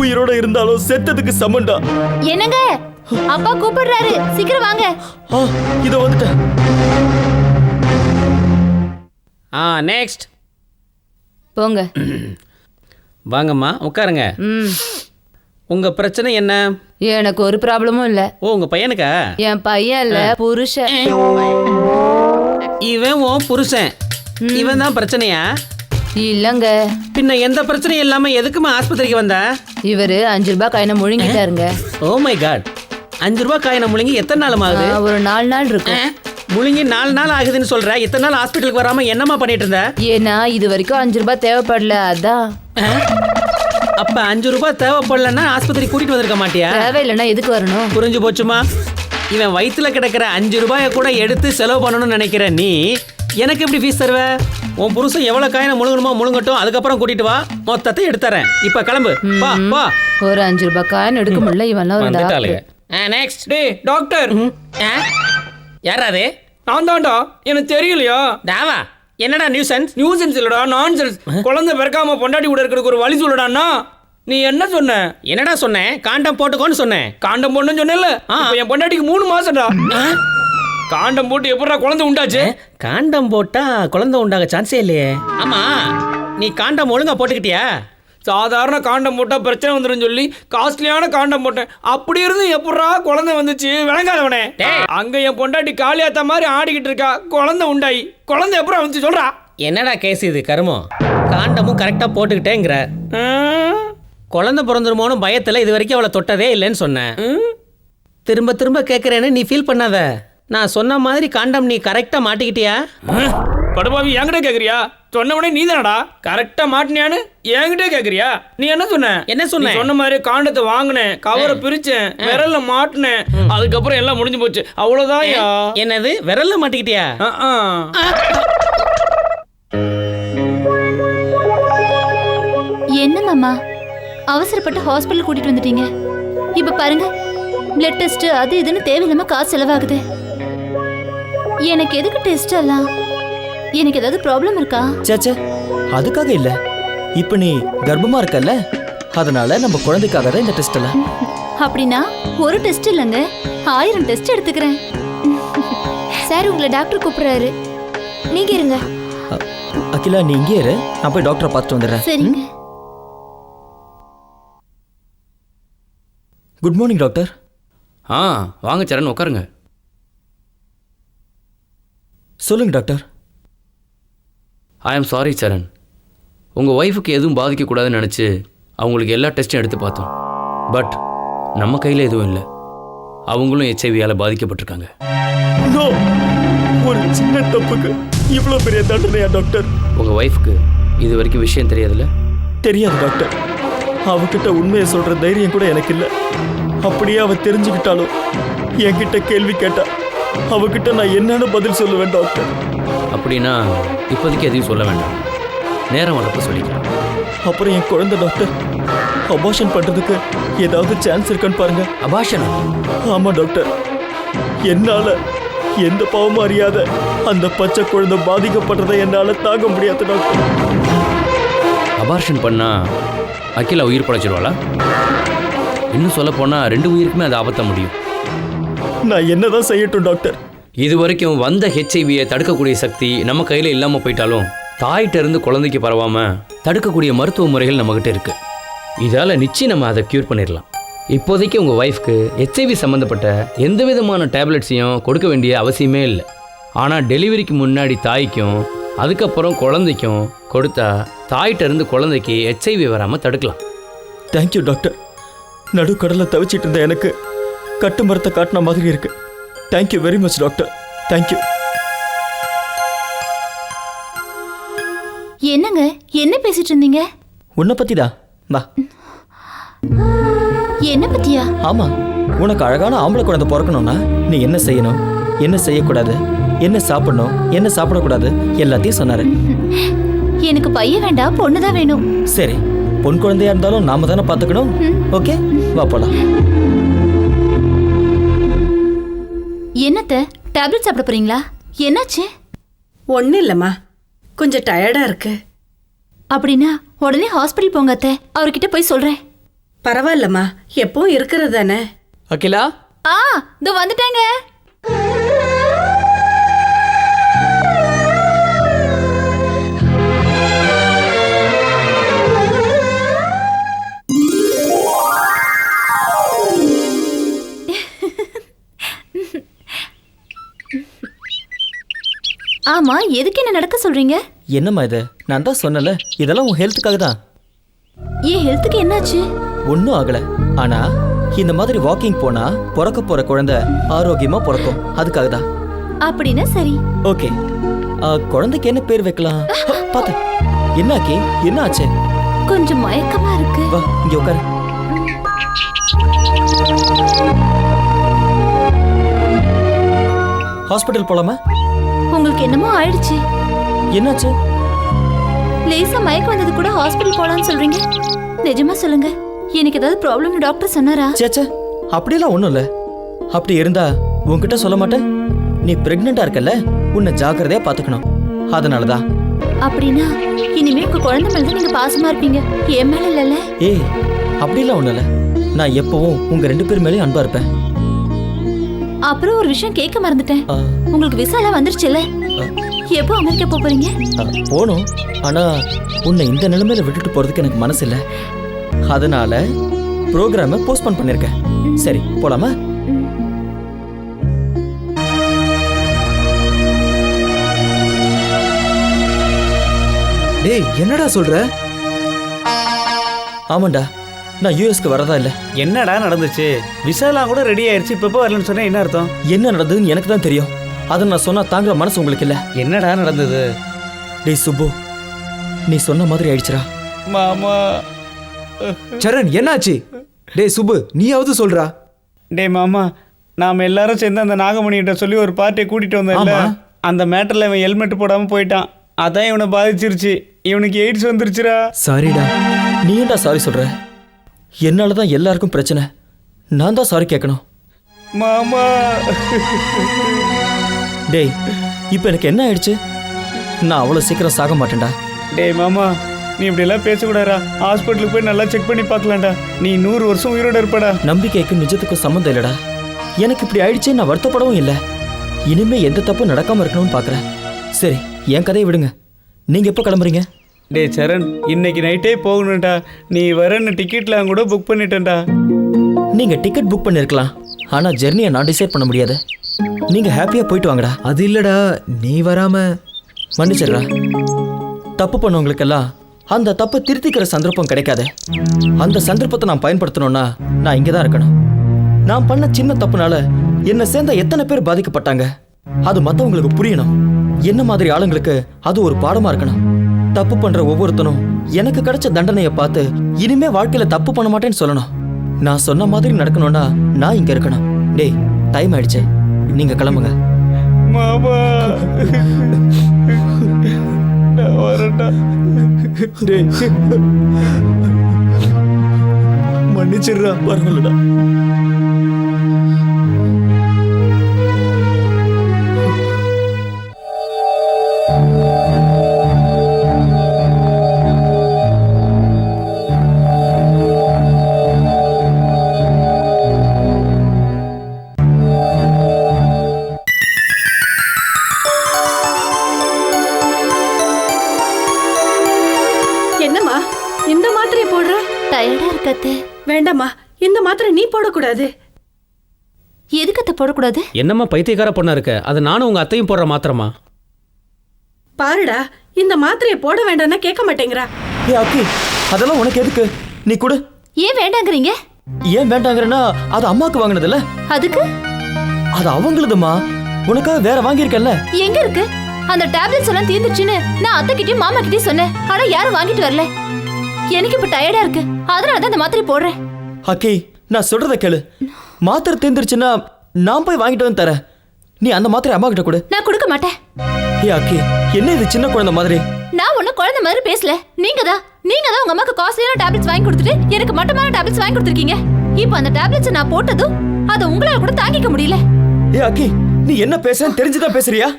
உயிரோட இருந்தாலும் செத்ததுக்கு சமண்டா. என்னங்க அப்பா கூப்பிடுறாரு, சீக்கிரம் வாங்க. இத வந்துட்டேன். நெக்ஸ்ட் போங்க. வாங்கம்மா உட்காருங்க. உங்க பிரச்சனை என்ன? எனக்கு ஒரு ப்ராப்ளமும் இல்ல. ஓ, உங்க பையனுக்கா? என் பையன் இல்ல, புருஷன். இவன் உன் புருஷன். இவன் தான் பிரச்சனையா? இல்லங்க. பின்ன எந்த பிரச்சனையும் இல்லாம எதுக்குமா ஆஸ்பத்திரிக்கு வந்த? இவரு 5 ரூபாய் காயினை முழுங்கிட்டாருங்க. ஓ மை காட், 5 ரூபாய் காயினை முழுங்கி எத்தனை நாள் ஆகுது? ஒரு 4 நாள் இருக்கும். முழுங்கி 4 நாள் ஆகுதுன்னு சொல்ற. இத்தனை நாள் ஹாஸ்பிட்டலுக்கு வராம என்னமா பண்ணிட்டு இருந்த? ஏன்னா இது வரைக்கும் 5 ரூபாய் தேவைப்படல, அதான். அப்ப 5 ரூபாய் தேவைப்படலன்னா ஆஸ்பத்திரி கூட்டிட்டு வந்திருக்க மாட்டியா? தேவையில்லைன்னா எதுக்கு வரணும்? புரிஞ்சு போச்சுமா? இவன் வயிற்றுல கிடக்கிற 5 ரூபாயை கூட எடுத்து செலவு பண்ணணும்னு நினைக்கிற நீ எனக்கு எப்படி ஃபீஸ் தருவ? உன் புருஷன் எவ்வளவு காயினை முழுங்கணுமோ முழுங்கட்டும், அதுக்கப்புறம் கூட்டிட்டு வா, மொத்தத்தை எடுத்துறேன். இப்ப கிளம்பு, வா வா. ஒரு 5 ரூபாய் காயின் எடுக்க முடியல, இவன்லாம் ஒரு டாக்டர். நெக்ஸ்ட். டேய் டாக்டர். யாராது? நான் தான்டா. எனக்கு தெரியலையா? தாவா, என்னடா நியூசன்ஸ்? நியூசன்ஸ் இல்லடா, நான்சென்ஸ். குழந்தை பிறக்காம பொண்டாட்டி கூட இருக்கிறதுக்கு ஒரு வழி சொல்லடான்னா. நீ என்ன சொன்ன? என்னடா சொன்னேன்? காண்டம் போட்டுக்கோன்னு சொன்னேன். காண்டம் போடணும்னு சொன்னேன்ல. என் பொண்டாட்டிக்கு 3 மாசம்டா. காண்டம் போட்டு எப்படா குழந்தை உண்டாச்சு? காண்டம் போட்டா குழந்தை உண்டாக சான்ஸே இல்லையே. ஆமா, நீ காண்டம் ஒழுங்கா போட்டுக்கிட்டியா? சாதாரண காண்டம் போட்டா பிரச்சனை வந்துடும் சொல்லி காஸ்ட்லியான காண்டம் போட்டேன். அப்படி இருந்து எப்படா குழந்தை வந்துச்சு? விளங்காதவனே. அங்க என் பொண்டாட்டி காளியாத்த மாதிரி ஆடிக்கிட்டு இருக்கா, குழந்தை உண்டாயி. குழந்தை எப்பறம் வந்து சொல்றா? என்னடா கேஸ் இது கருமம்? காண்டமும் கரெக்டா போட்டுக்கிட்டேங்கிற, குழந்தை பிறந்துருமோன்னு பயத்துல இது வரைக்கும் அவளை தொட்டதே இல்லைன்னு சொன்னேன். திரும்ப திரும்ப கேட்கறேன்னு நீ ஃபீல் பண்ணாத. நான் சொன்ன மாதிரி காண்டம் நீ கரெக்டா மாட்டிக்கிட்டியா? படுபாவி என்கிட்ட கேக்குறியா? சொன்னவனே நீ தானடா கரெக்டா மாட்டினியான்னு என்கிட்ட கேக்குறியா? நீ என்ன சொன்ன? என்ன சொன்ன? சொன்ன மாதிரி காண்டத்தை வாங்கினேன், கவரை பிரிச்சேன், விரல்ல மாட்டினேன், அதுக்கப்புறம் எல்லாம் முடிஞ்சு போச்சு, அவ்வளவுதான். என்னது விரல்ல மாட்டிக்கிட்டியா? என்ன மாமா அவசரப்பட்டு ஹாஸ்பிட்டல் கூட்டிட்டு வந்துட்டீங்க? இப்ப பாருங்க, பிளட் டெஸ்ட் அது இதுன்னு தேவையில்லாம காசு செலவாகுது. எனக்கு எதுக்கு டெஸ்ட் எல்லாம்? எனக்கு ஏதாவது ப்ராப்ளம் இருக்கா? சேச்சே, அதுக்காக இல்ல. இப்ப நீ கர்ப்பமா இருக்கல்ல, அதனால நம்ம குழந்தைக்காக தான் இந்த டெஸ்ட் எல்லாம். அப்படின்னா ஒரு டெஸ்ட் இல்லைங்க, 1000 டெஸ்ட் எடுத்துக்கிறேன். சார் உங்களை டாக்டர் கூப்பிடுறாரு, நீங்க இருங்க. அகிலா, நீ இங்கே இரு, நான் போய் டாக்டரை பார்த்துட்டு வந்துடுறேன். சரிங்க. Good morning doctor. வாங்க சரண், உட்காருங்க. சொல்லுங்க டாக்டர். ஐ ஆம் சாரி சரண். உங்கள் ஒய்ஃபுக்கு எதுவும் பாதிக்கக்கூடாதுன்னு நினச்சி அவங்களுக்கு எல்லா டெஸ்ட்டும் எடுத்து பார்த்தோம். பட் நம்ம கையில் எதுவும் இல்லை. அவங்களும் HIV-யால் பாதிக்கப்பட்டிருக்காங்க. ஒரு சின்ன தப்புக்கு இவ்வளோ பெரிய தண்டனையா டாக்டர்? உங்கள் ஒய்ஃபுக்கு இது வரைக்கும் விஷயம் தெரியாதுல்ல? தெரியாது டாக்டர். அவகிட்ட உண்மையை சொல்கிற தைரியம் கூட எனக்கு இல்லை. அப்படியே அவ தெரிஞ்சுக்கிட்டாலும் என்கிட்ட கேள்வி கேட்டா அவகிட்ட நான் என்னன்னு பதில் சொல்லுவேன் டாக்டர். அப்படின்னா இப்போதைக்கு எதையும் சொல்ல வேண்டாம், நேரம் வரப்போ சொல்லிக்கலாம். அப்புறம் என் குழந்தை டாக்டர் அபார்ஷன் பண்றதுக்கு ஏதாவது சான்ஸ் இருக்கான்னு பாருங்க. அபார்ஷனா? ஆமா டாக்டர், என்னால எந்த பாவமும் அறியாத அந்த பச்சை குழந்தை பாதிக்கப்படுறதை என்னால தாங்க முடியாது டாக்டர். அபார்ஷன் பண்ணா அகிலா உயிர் படைச்சிருவாளா? இன்னும் சொல்ல போனா 2 உயிருக்குமே அது ஆபத்த முடியும். நான் என்னதான் செய்யட்டும் டாக்டர்? இது வரைக்கும் வந்த ஹெச்ஐவியை தடுக்கக்கூடிய சக்தி நம்ம கையில் இல்லாமல் போயிட்டாலும் தாயிட்ட இருந்து குழந்தைக்கு பரவாம தடுக்கக்கூடிய மருத்துவ முறைகள் நம்மகிட்ட இருக்கு. இதால் நிச்சயம் நம்ம அதை க்யூர் பண்ணிடலாம். இப்போதைக்கு உங்கள் ஒய்ஃப்க்கு ஹெச்ஐவி சம்மந்தப்பட்ட எந்த விதமான டேப்லெட்ஸையும் கொடுக்க வேண்டிய அவசியமே இல்லை. ஆனால் டெலிவரிக்கு முன்னாடி தாய்க்கும் அதுக்கப்புறம் குழந்தைக்கும் கொடுத்தா தாயிட்ட இருந்து குழந்தைக்கு ஹெச்ஐவி வராமல் தடுக்கலாம். Thank you doctor. நடுக்கடலில் தவிச்சிட்டு இருந்த எனக்கு கட்டு மரத்தை காட்டின மாதிரி இருக்கு. Thank you very much doctor. Thank you. என்னங்க என்ன பேசிட்டு இருந்தீங்க? உன்னை பத்தி தான். வா. என்ன பத்தியா? ஆமா, உனக்கு அழகான ஆம்பளை குழந்தை பிறக்கணும்னா நீ என்ன செய்யணும், என்ன செய்யக்கூடாது, என்ன சாப்பிடணும், என்ன சாப்பிடக்கூடாது எல்லாத்தையும் சொன்னாரு. எனக்கு பையன் வேண்டாம், பொண்ணுதான் வேணும். சரி, பொன் குழந்தையா இருந்தாலும் நாம தானே பாத்துக்கணும். ஓகே, வா போலாம். என்னத்த டேப்லெட் சாப்பிட போறீங்களா? என்னாச்சு? ஒன்றும் இல்லைம்மா, கொஞ்சம் டயர்டா இருக்கு. அப்படின்னா உடனே ஹாஸ்பிட்டல் போங்க அத்தை, அவர்கிட்ட போய் சொல்றேன். பரவாயில்லம்மா, எப்பவும் இருக்கிறது தானே. அகிலா. இதோ வந்துட்டேங்க. ஆமா, எதுக்கு என்ன நடக்க சொல்றீங்க? என்னம்மா இது? நான் தான் சொன்னல, இதெல்லாம் உன் ஹெல்த்துக்காக தான். ஏன் ஹெல்த்துக்கு என்னாச்சு? ஒன்றும் ஆகல. ஆனா இந்த மாதிரி வாக்கிங் போனா பிறக்க போற குழந்தை ஆரோக்கியமா பிறக்கும், அதுக்காக தான். அப்படின்னா சரி. ஓகே, குழந்தைக்கு என்ன பேர் வைக்கலாம்? பாத்து. என்னாக்கி? என்ன ஆச்சு? கொஞ்சம் மயக்கமா இருக்கு. வா இங்க உட்காரு. ஹாஸ்பிட்டல் போலாமா? உங்களுக்கு என்னமோ ஆயிடுச்சு. என்னாச்சு? லேசா மயக்கம் வந்தது கூட ஹாஸ்பிட்டல் போலான்னு சொல்றீங்க. நிஜமா சொல்லுங்க, எனக்கு ஏதாவது ப்ராப்ளம்னு டாக்டர் சொன்னாரா? சேச்சே, அப்படியெல்லாம் ஒன்றும் இல்லை. அப்படி இருந்தா உன்கிட்ட சொல்ல மாட்டேன். நீ பிரெக்னெண்டா இருக்கல்ல, உன்னை ஜாக்கிரதையா பார்த்துக்கணும், அதனால தான். அப்படின்னா இனிமே உங்க குழந்தை மேல நீங்க பாசமா இருப்பீங்க, என் மேல இல்லைல்ல? ஏய், அப்படிலாம் ஒன்றும் இல்லை. நான் எப்பவும் உங்க 2 பேர் மேலேயும் அன்பா இருப்பேன். அப்புறம் ஒரு விஷயம் கேட்க மறந்துட்டேன். உங்களுக்கு விசா எல்லாம் வந்துருச்சுல்ல? எப்போ அமெரிக்கா போறீங்க? போகணும், ஆனா உன்னை இந்த நிலைமையில விட்டுட்டு போறதுக்கு எனக்கு மனசு இல்லை. அதனால ப்ரோக்ராமை போஸ்ட்போன் பண்ணிருக்கேன். சரி, போலாமா? டேய், என்னடா சொல்ற? ஆமாண்டா, நான் யூஎஸ்க்கு வரதா இல்லை. என்னடா நடந்துச்சு? விசாலாம் கூட ரெடி ஆயிருச்சு, இப்போ வரலன்னு சொன்னா என்ன அர்த்தம்? என்ன நடந்ததுன்னு எனக்கு தான் தெரியும். அதை நான் சொன்னா தாங்குற மனசு உங்களுக்கு இல்லை. என்னடா நடந்தது? டேய் சுப்பு, நீ சொன்ன மாதிரி ஆயிடுச்சுடா. மாமா. சரண், என்னாச்சு? டேய் சுப்பு, நீயாவது சொல்றா. டேய் மாமா, நாம எல்லாரும் சேர்ந்து அந்த நாகமணிகிட்ட சொல்லி ஒரு பார்ட்டியை கூட்டிட்டு வந்தோம்ல, அந்த மேட்டர்ல இவன் ஹெல்மெட் போடாம போயிட்டான். அதான் இவனை பாதிச்சிருச்சு. இவனுக்கு எய்ட்ஸ் வந்துருச்சுடா. சாரிடா. நீ ஏன்டா சாரி சொல்ற? என்னால தான் எல்லாருக்கும் பிரச்சனை. நான் தான் சாரி கேட்கணும். மாமா. டேய், இப்போ எனக்கு என்ன ஆயிடுச்சு? நான் அவ்வளோ சீக்கிரம் சாக மாட்டேன்டா. டேய் மாமா, நீ இப்படியெல்லாம் பேசக்கூடாதா? ஹாஸ்பிட்டலுக்கு போய் நல்லா செக் பண்ணி பார்க்கலாம்டா. நீ 100 வருஷம் உயிரோட இருப்படா. நம்பிக்கைக்கும் நிஜத்துக்கும் சம்மந்தம் இல்லடா. எனக்கு இப்படி ஆயிடுச்சு, நான் வருத்தப்படவும் இல்லை. இனிமே எந்த தப்பும் நடக்காம இருக்கணும்னு பார்க்குறேன். சரி, என் கதையை விடுங்க. நீங்க எப்போ கிளம்புறீங்க? டேய் சரண், இன்னைக்கு நைட்டே போகணும்டா. நீ வரன்னு டிக்கெட்லாம் கூட புக் பண்ணிட்டேன்டா. நீங்க டிக்கெட் புக் பண்ணிருக்கலாம், ஆனா ஜெர்னியை நான் டிசைட் பண்ண முடியாது. நீங்க ஹாப்பியா போயிட்டு வாங்கடா. அது இல்லடா, நீ வராம. மன்னிச்சிடுறா. தப்பு பண்ணவங்களுக்கெல்லாம் அந்த தப்பை திருத்திக்கிற சந்தர்ப்பம் கிடைக்காது. அந்த சந்தர்ப்பத்தை நான் பயன்படுத்தணும்னா நான் இங்கே தான் இருக்கணும். நான் பண்ண சின்ன தப்புனால என்னை சேர்ந்த எத்தனை பேர் பாதிக்கப்பட்டாங்க, அது மற்றவங்களுக்கு புரியணும். என்ன மாதிரி ஆளுங்களுக்கு அது ஒரு பாடமா இருக்கணும். தப்பு பண்ற ஒவ்வொருத்தனும் எனக்கு கிடைச்ச தண்டனையை பார்த்து இனிமே வாழ்க்கையில தப்பு பண்ண மாட்டேன்னு சொல்லணும். நான் சொன்ன மாதிரி நடக்கணும்னா நான் இங்க இருக்கணும். டேய், டைம் ஆயிடுச்சு, நீங்க கிளம்புங்க. மாமா, நான் வரேன்டா. டேய் மன்னிச்சிடுறா. பரவாயில்லடா. என்னம்மா இந்த மாத்திரையை போடுற? டயர்டா இருக்கத்தே. வேண்டாம்மா, இந்த மாத்திரை நீ போடக்கூடாது. எதுக்கத்த போடக்கூடாது? என்னம்மா பைத்தியக்கார பொண்ணா இருக்க? அது நானும் உங்க அத்தையும் போடுற மாத்திரமா? பாருடா, இந்த மாத்திரையை போட வேண்டாம்னா கேட்க மாட்டேங்கிறா. அக்கி, அதெல்லாம் உனக்கு எதுக்கு? நீ கொடு. ஏன் வேண்டாங்கறீங்க? ஏன் வேண்டாங்கறனா அது அம்மாக்கு வாங்குனதுல. அதுக்கு அது அவங்களுதுமா. உனக்காக வேற வாங்கியிருக்கல. எங்க இருக்கு? அந்த டேப்லெட்ஸ் எல்லாம் தீர்ந்துச்சுன்னு நான் அத்தை கிட்டயும் மாமா கிட்டயும் சொன்னேன். ஆனா யாரும் வாங்கிட்டு வரல. எனக்கு இப்ப டயர்டா இருக்கு. அதனால தான் இந்த மாத்திரை போடுறேன். அக்கி, நான் சொல்றத கேளு. மாத்திரை தீர்ந்துருச்சுன்னா நான் போய் வாங்கிட்டு வந்து தரேன். நீ அந்த மாத்திரை அம்மா கிட்ட கொடு. நான் கொடுக்க மாட்டேன். அக்கி, என்ன இது சின்ன குழந்தை மாதிரி? நான் ஒன்னும் குழந்தை மாதிரி பேசல. நீங்க தான் உங்க அம்மாக்கு காஸ்ட்லியான டேப்லெட்ஸ் வாங்கி கொடுத்துட்டு எனக்கு மட்டமான டேப்லெட்ஸ் வாங்கி கொடுத்துருக்கீங்க. இப்போ அந்த டேப்லெட்ஸ் நான் போட்டதும் அதை உங்களால கூட தாங்கிக்க முடியல. அக்கி, நீ என்ன பேசுறேன்னு தெரிஞ்சுதான் பேசுறியா?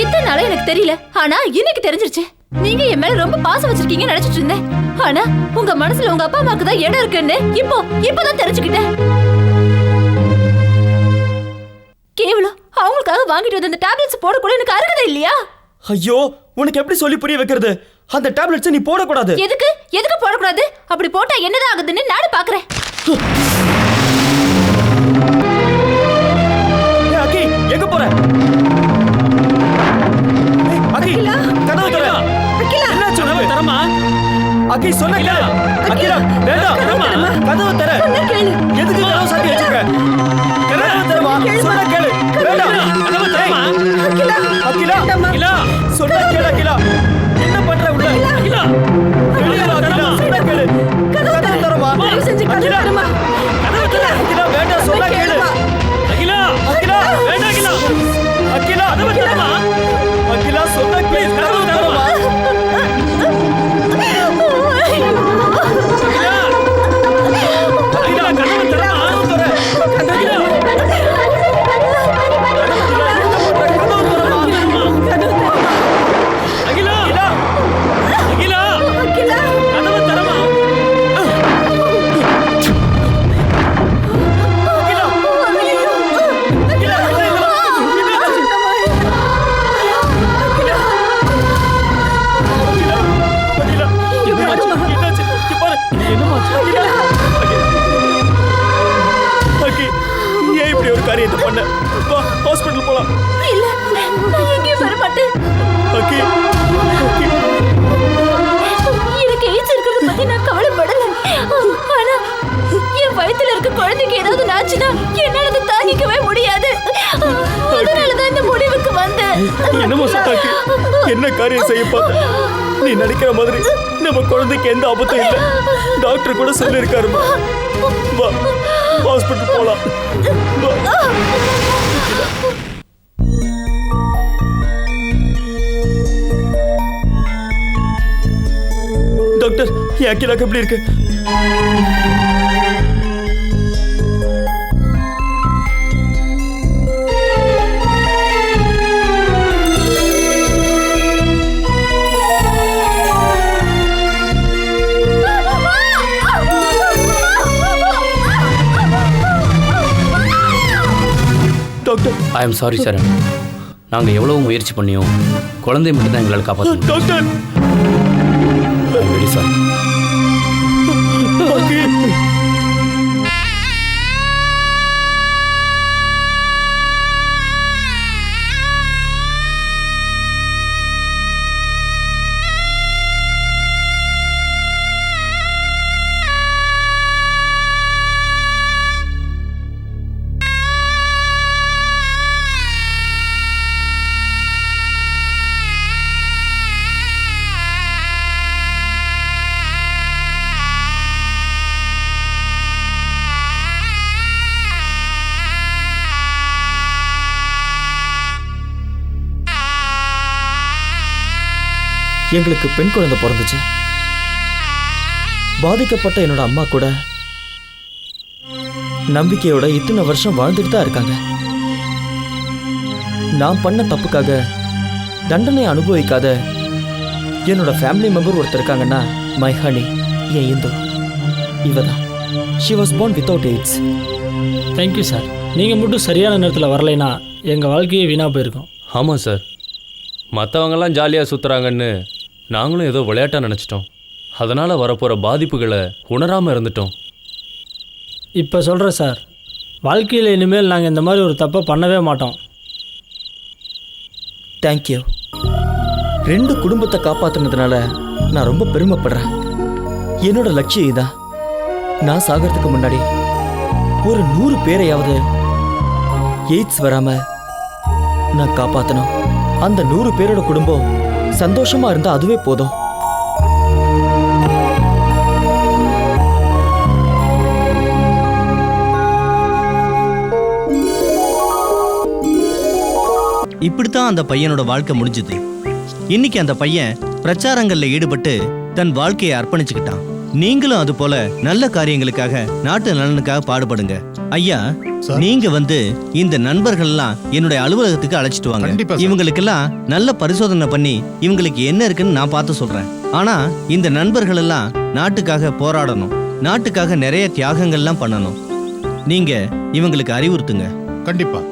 இத்தனை நாளா எனக்கு தெரியல. ஆனா இன்னைக்கு தெரிஞ்சிருச்சு. நீங்க என் மேல ரொம்ப பாசம் வச்சிருக்கீங்கன்னு நினைச்சிட்டு இருந்தேன். ஆனா உங்க மனசுல உங்க அப்பா அம்மாக்கு தான் இடம் இருக்குன்னு இப்பதான் தெரிஞ்சுக்கிட்டேன். கேவலம் அவங்களுக்காக வாங்கிட்டு வந்த அந்த டேப்லெட்ஸ் போட கூட எனக்கு அருகதை இல்லையா? ஐயோ, உனக்கு எப்படி சொல்லி புரிய வைக்கிறது? அந்த டேப்லெட்ஸ் நீ போடக்கூடாது. எதுக்கு போடக்கூடாது? அப்படி போட்டா என்னதான் ஆகுதுன்னு நானும் பாக்குறேன். அக்கி, எங்க போற? அக்கி, கதவு தர. என்ன சொன்ன தரமா? அக்கி, சொன்ன கேளு. அக்கிலா, வேண்டாம். கதவு தர. எதுக்கு கதவு சாத்தி வச்சிருக்க? கதவு தரமா? சொன்ன கேளு. வேண்டாம். கதவு தரமா? அக்கிலா, அக்கிலா, சொன்ன கேளு. அக்கிலா, என்ன பண்ற உள்ள? அக்கிலா, வெளிய வா. அக்கிலா, சொன்ன கேளு. கதவு தரமா? அக்கிலா, கதவு தர. அக்கிலா, வேண்டாம். சொன்ன கேளு. அகிலா, அகிலா, வேண்டாம் அகிலா. அகிலா, கதவு தரமா? அகிலா, சொன்ன கேளு. கதவு தரமா? அகிலா, கதவு தரமா? காரியத்தை பண்ண வா, ஹாஸ்பிடல் போலாம். இல்ல, நான் எங்கேயும் வர மாட்டேன். அக்கி, எனக்கு எய்ட்ஸ் இருக்கிறத பத்தி நான் கவலைப்படல. ஆனா என் வயித்துல இருக்க குழந்தைக்கு ஏதாவது ஆச்சுன்னா என்னால அதை தாங்கிக்கவே முடியாது. அதனாலதான் இந்த முடிவுக்கு வந்தேன். என்னமோ சத்தாக்கி, என்ன காரியம் செய்ய பார்த்த? நீ நினைக்கிற மாதிரி நம்ம குழந்தைக்கு எந்த ஆபத்தும் இல்லை. டாக்டர் கூட சொல்லியிருக்காருமா. வா, ஹாஸ்பிடல் போலாம். டாக்டர், என் அக்கிலாக்கு எப்படி இருக்கு? ஐ எம் சாரி சரண். நாங்கள் எவ்வளவு முயற்சி பண்ணியோம், குழந்தை மட்டும் தான் எங்களால் காப்பாற்றணும். Doctor, I am very sorry. எங்களுக்கு பெண் குழந்தை பிறந்துச்சு. பாதிக்கப்பட்ட என்னோட அம்மா கூட நம்பிக்கையோட இத்தனை வருஷம் வாழ்ந்துட்டு தான் இருக்காங்க. நான் பண்ண தப்புக்காக தண்டனை அனுபவிக்காத என்னோட ஃபேமிலி மெம்பர் ஒருத்தர் இருக்காங்கன்னா மை ஹனி, என் இந்து. இவதான். She was born without AIDS. Thank you sir. நீங்கள் மட்டும் சரியான நேரத்தில் வரலைன்னா எங்கள் வாழ்க்கையே வீணாக போயிருக்கும். ஆமாம் சார், மற்றவங்கெல்லாம் ஜாலியாக சுற்றுறாங்கன்னு நாங்களும் ஏதோ விளையாட்டாக நினச்சிட்டோம். அதனால் வரப்போகிற பாதிப்புகளை உணராமல் இருந்துட்டோம். இப்போ சொல்கிறேன் சார், வாழ்க்கையில் இனிமேல் நாங்கள் இந்த மாதிரி ஒரு தப்பை பண்ணவே மாட்டோம். தேங்க்யூ. 2 குடும்பத்தை காப்பாற்றினதுனால நான் ரொம்ப பெருமைப்படுறேன். என்னோட லட்சியம் இதான். நான் சாகிறதுக்கு முன்னாடி ஒரு 100 பேரையாவது எய்ட்ஸ் வராம நான் காப்பாற்றணும். அந்த 100 பேரோட குடும்பம் சந்தோஷமா இருந்தா அதுவே போதும். இப்படித்தான் அந்த பையனோட வாழ்க்கை முடிஞ்சது. இன்னைக்கு அந்த பையன் பிரச்சாரங்கள்ல ஈடுபட்டு தன் வாழ்க்கையை அர்ப்பணிச்சுக்கிட்டான். நீங்களும் அது போல நல்ல காரியங்களுக்காக, நாட்டு நலனுக்காக பாடுபடுங்க. ஐயா, நீங்க வந்து இந்த நண்பர்கள் எல்லாம் என்னுடைய அலுவலகத்துக்கு அழைச்சிட்டு வாங்க. இவங்களுக்கெல்லாம் நல்ல பரிசோதனை பண்ணி இவங்களுக்கு என்ன இருக்குன்னு நான் பார்த்து சொல்றேன். ஆனா இந்த நண்பர்கள் எல்லாம் நாட்டுக்காக போராடணும், நாட்டுக்காக நிறைய தியாகங்கள்லாம் பண்ணணும். நீங்க இவங்களுக்கு அறிவுறுத்துங்க. கண்டிப்பா.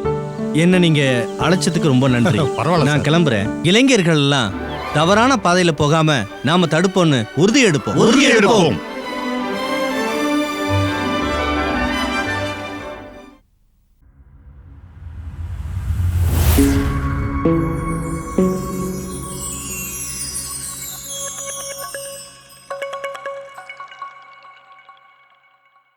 என்ன நீங்க அழைச்சதுக்கு ரொம்ப நன்றி. பரவாயில்ல, நான் கிளம்புறேன். இளைஞர்கள் எல்லாம் தவறான பாதையில போகாம நாம தடுப்போம்னு உறுதி எடுப்போம்.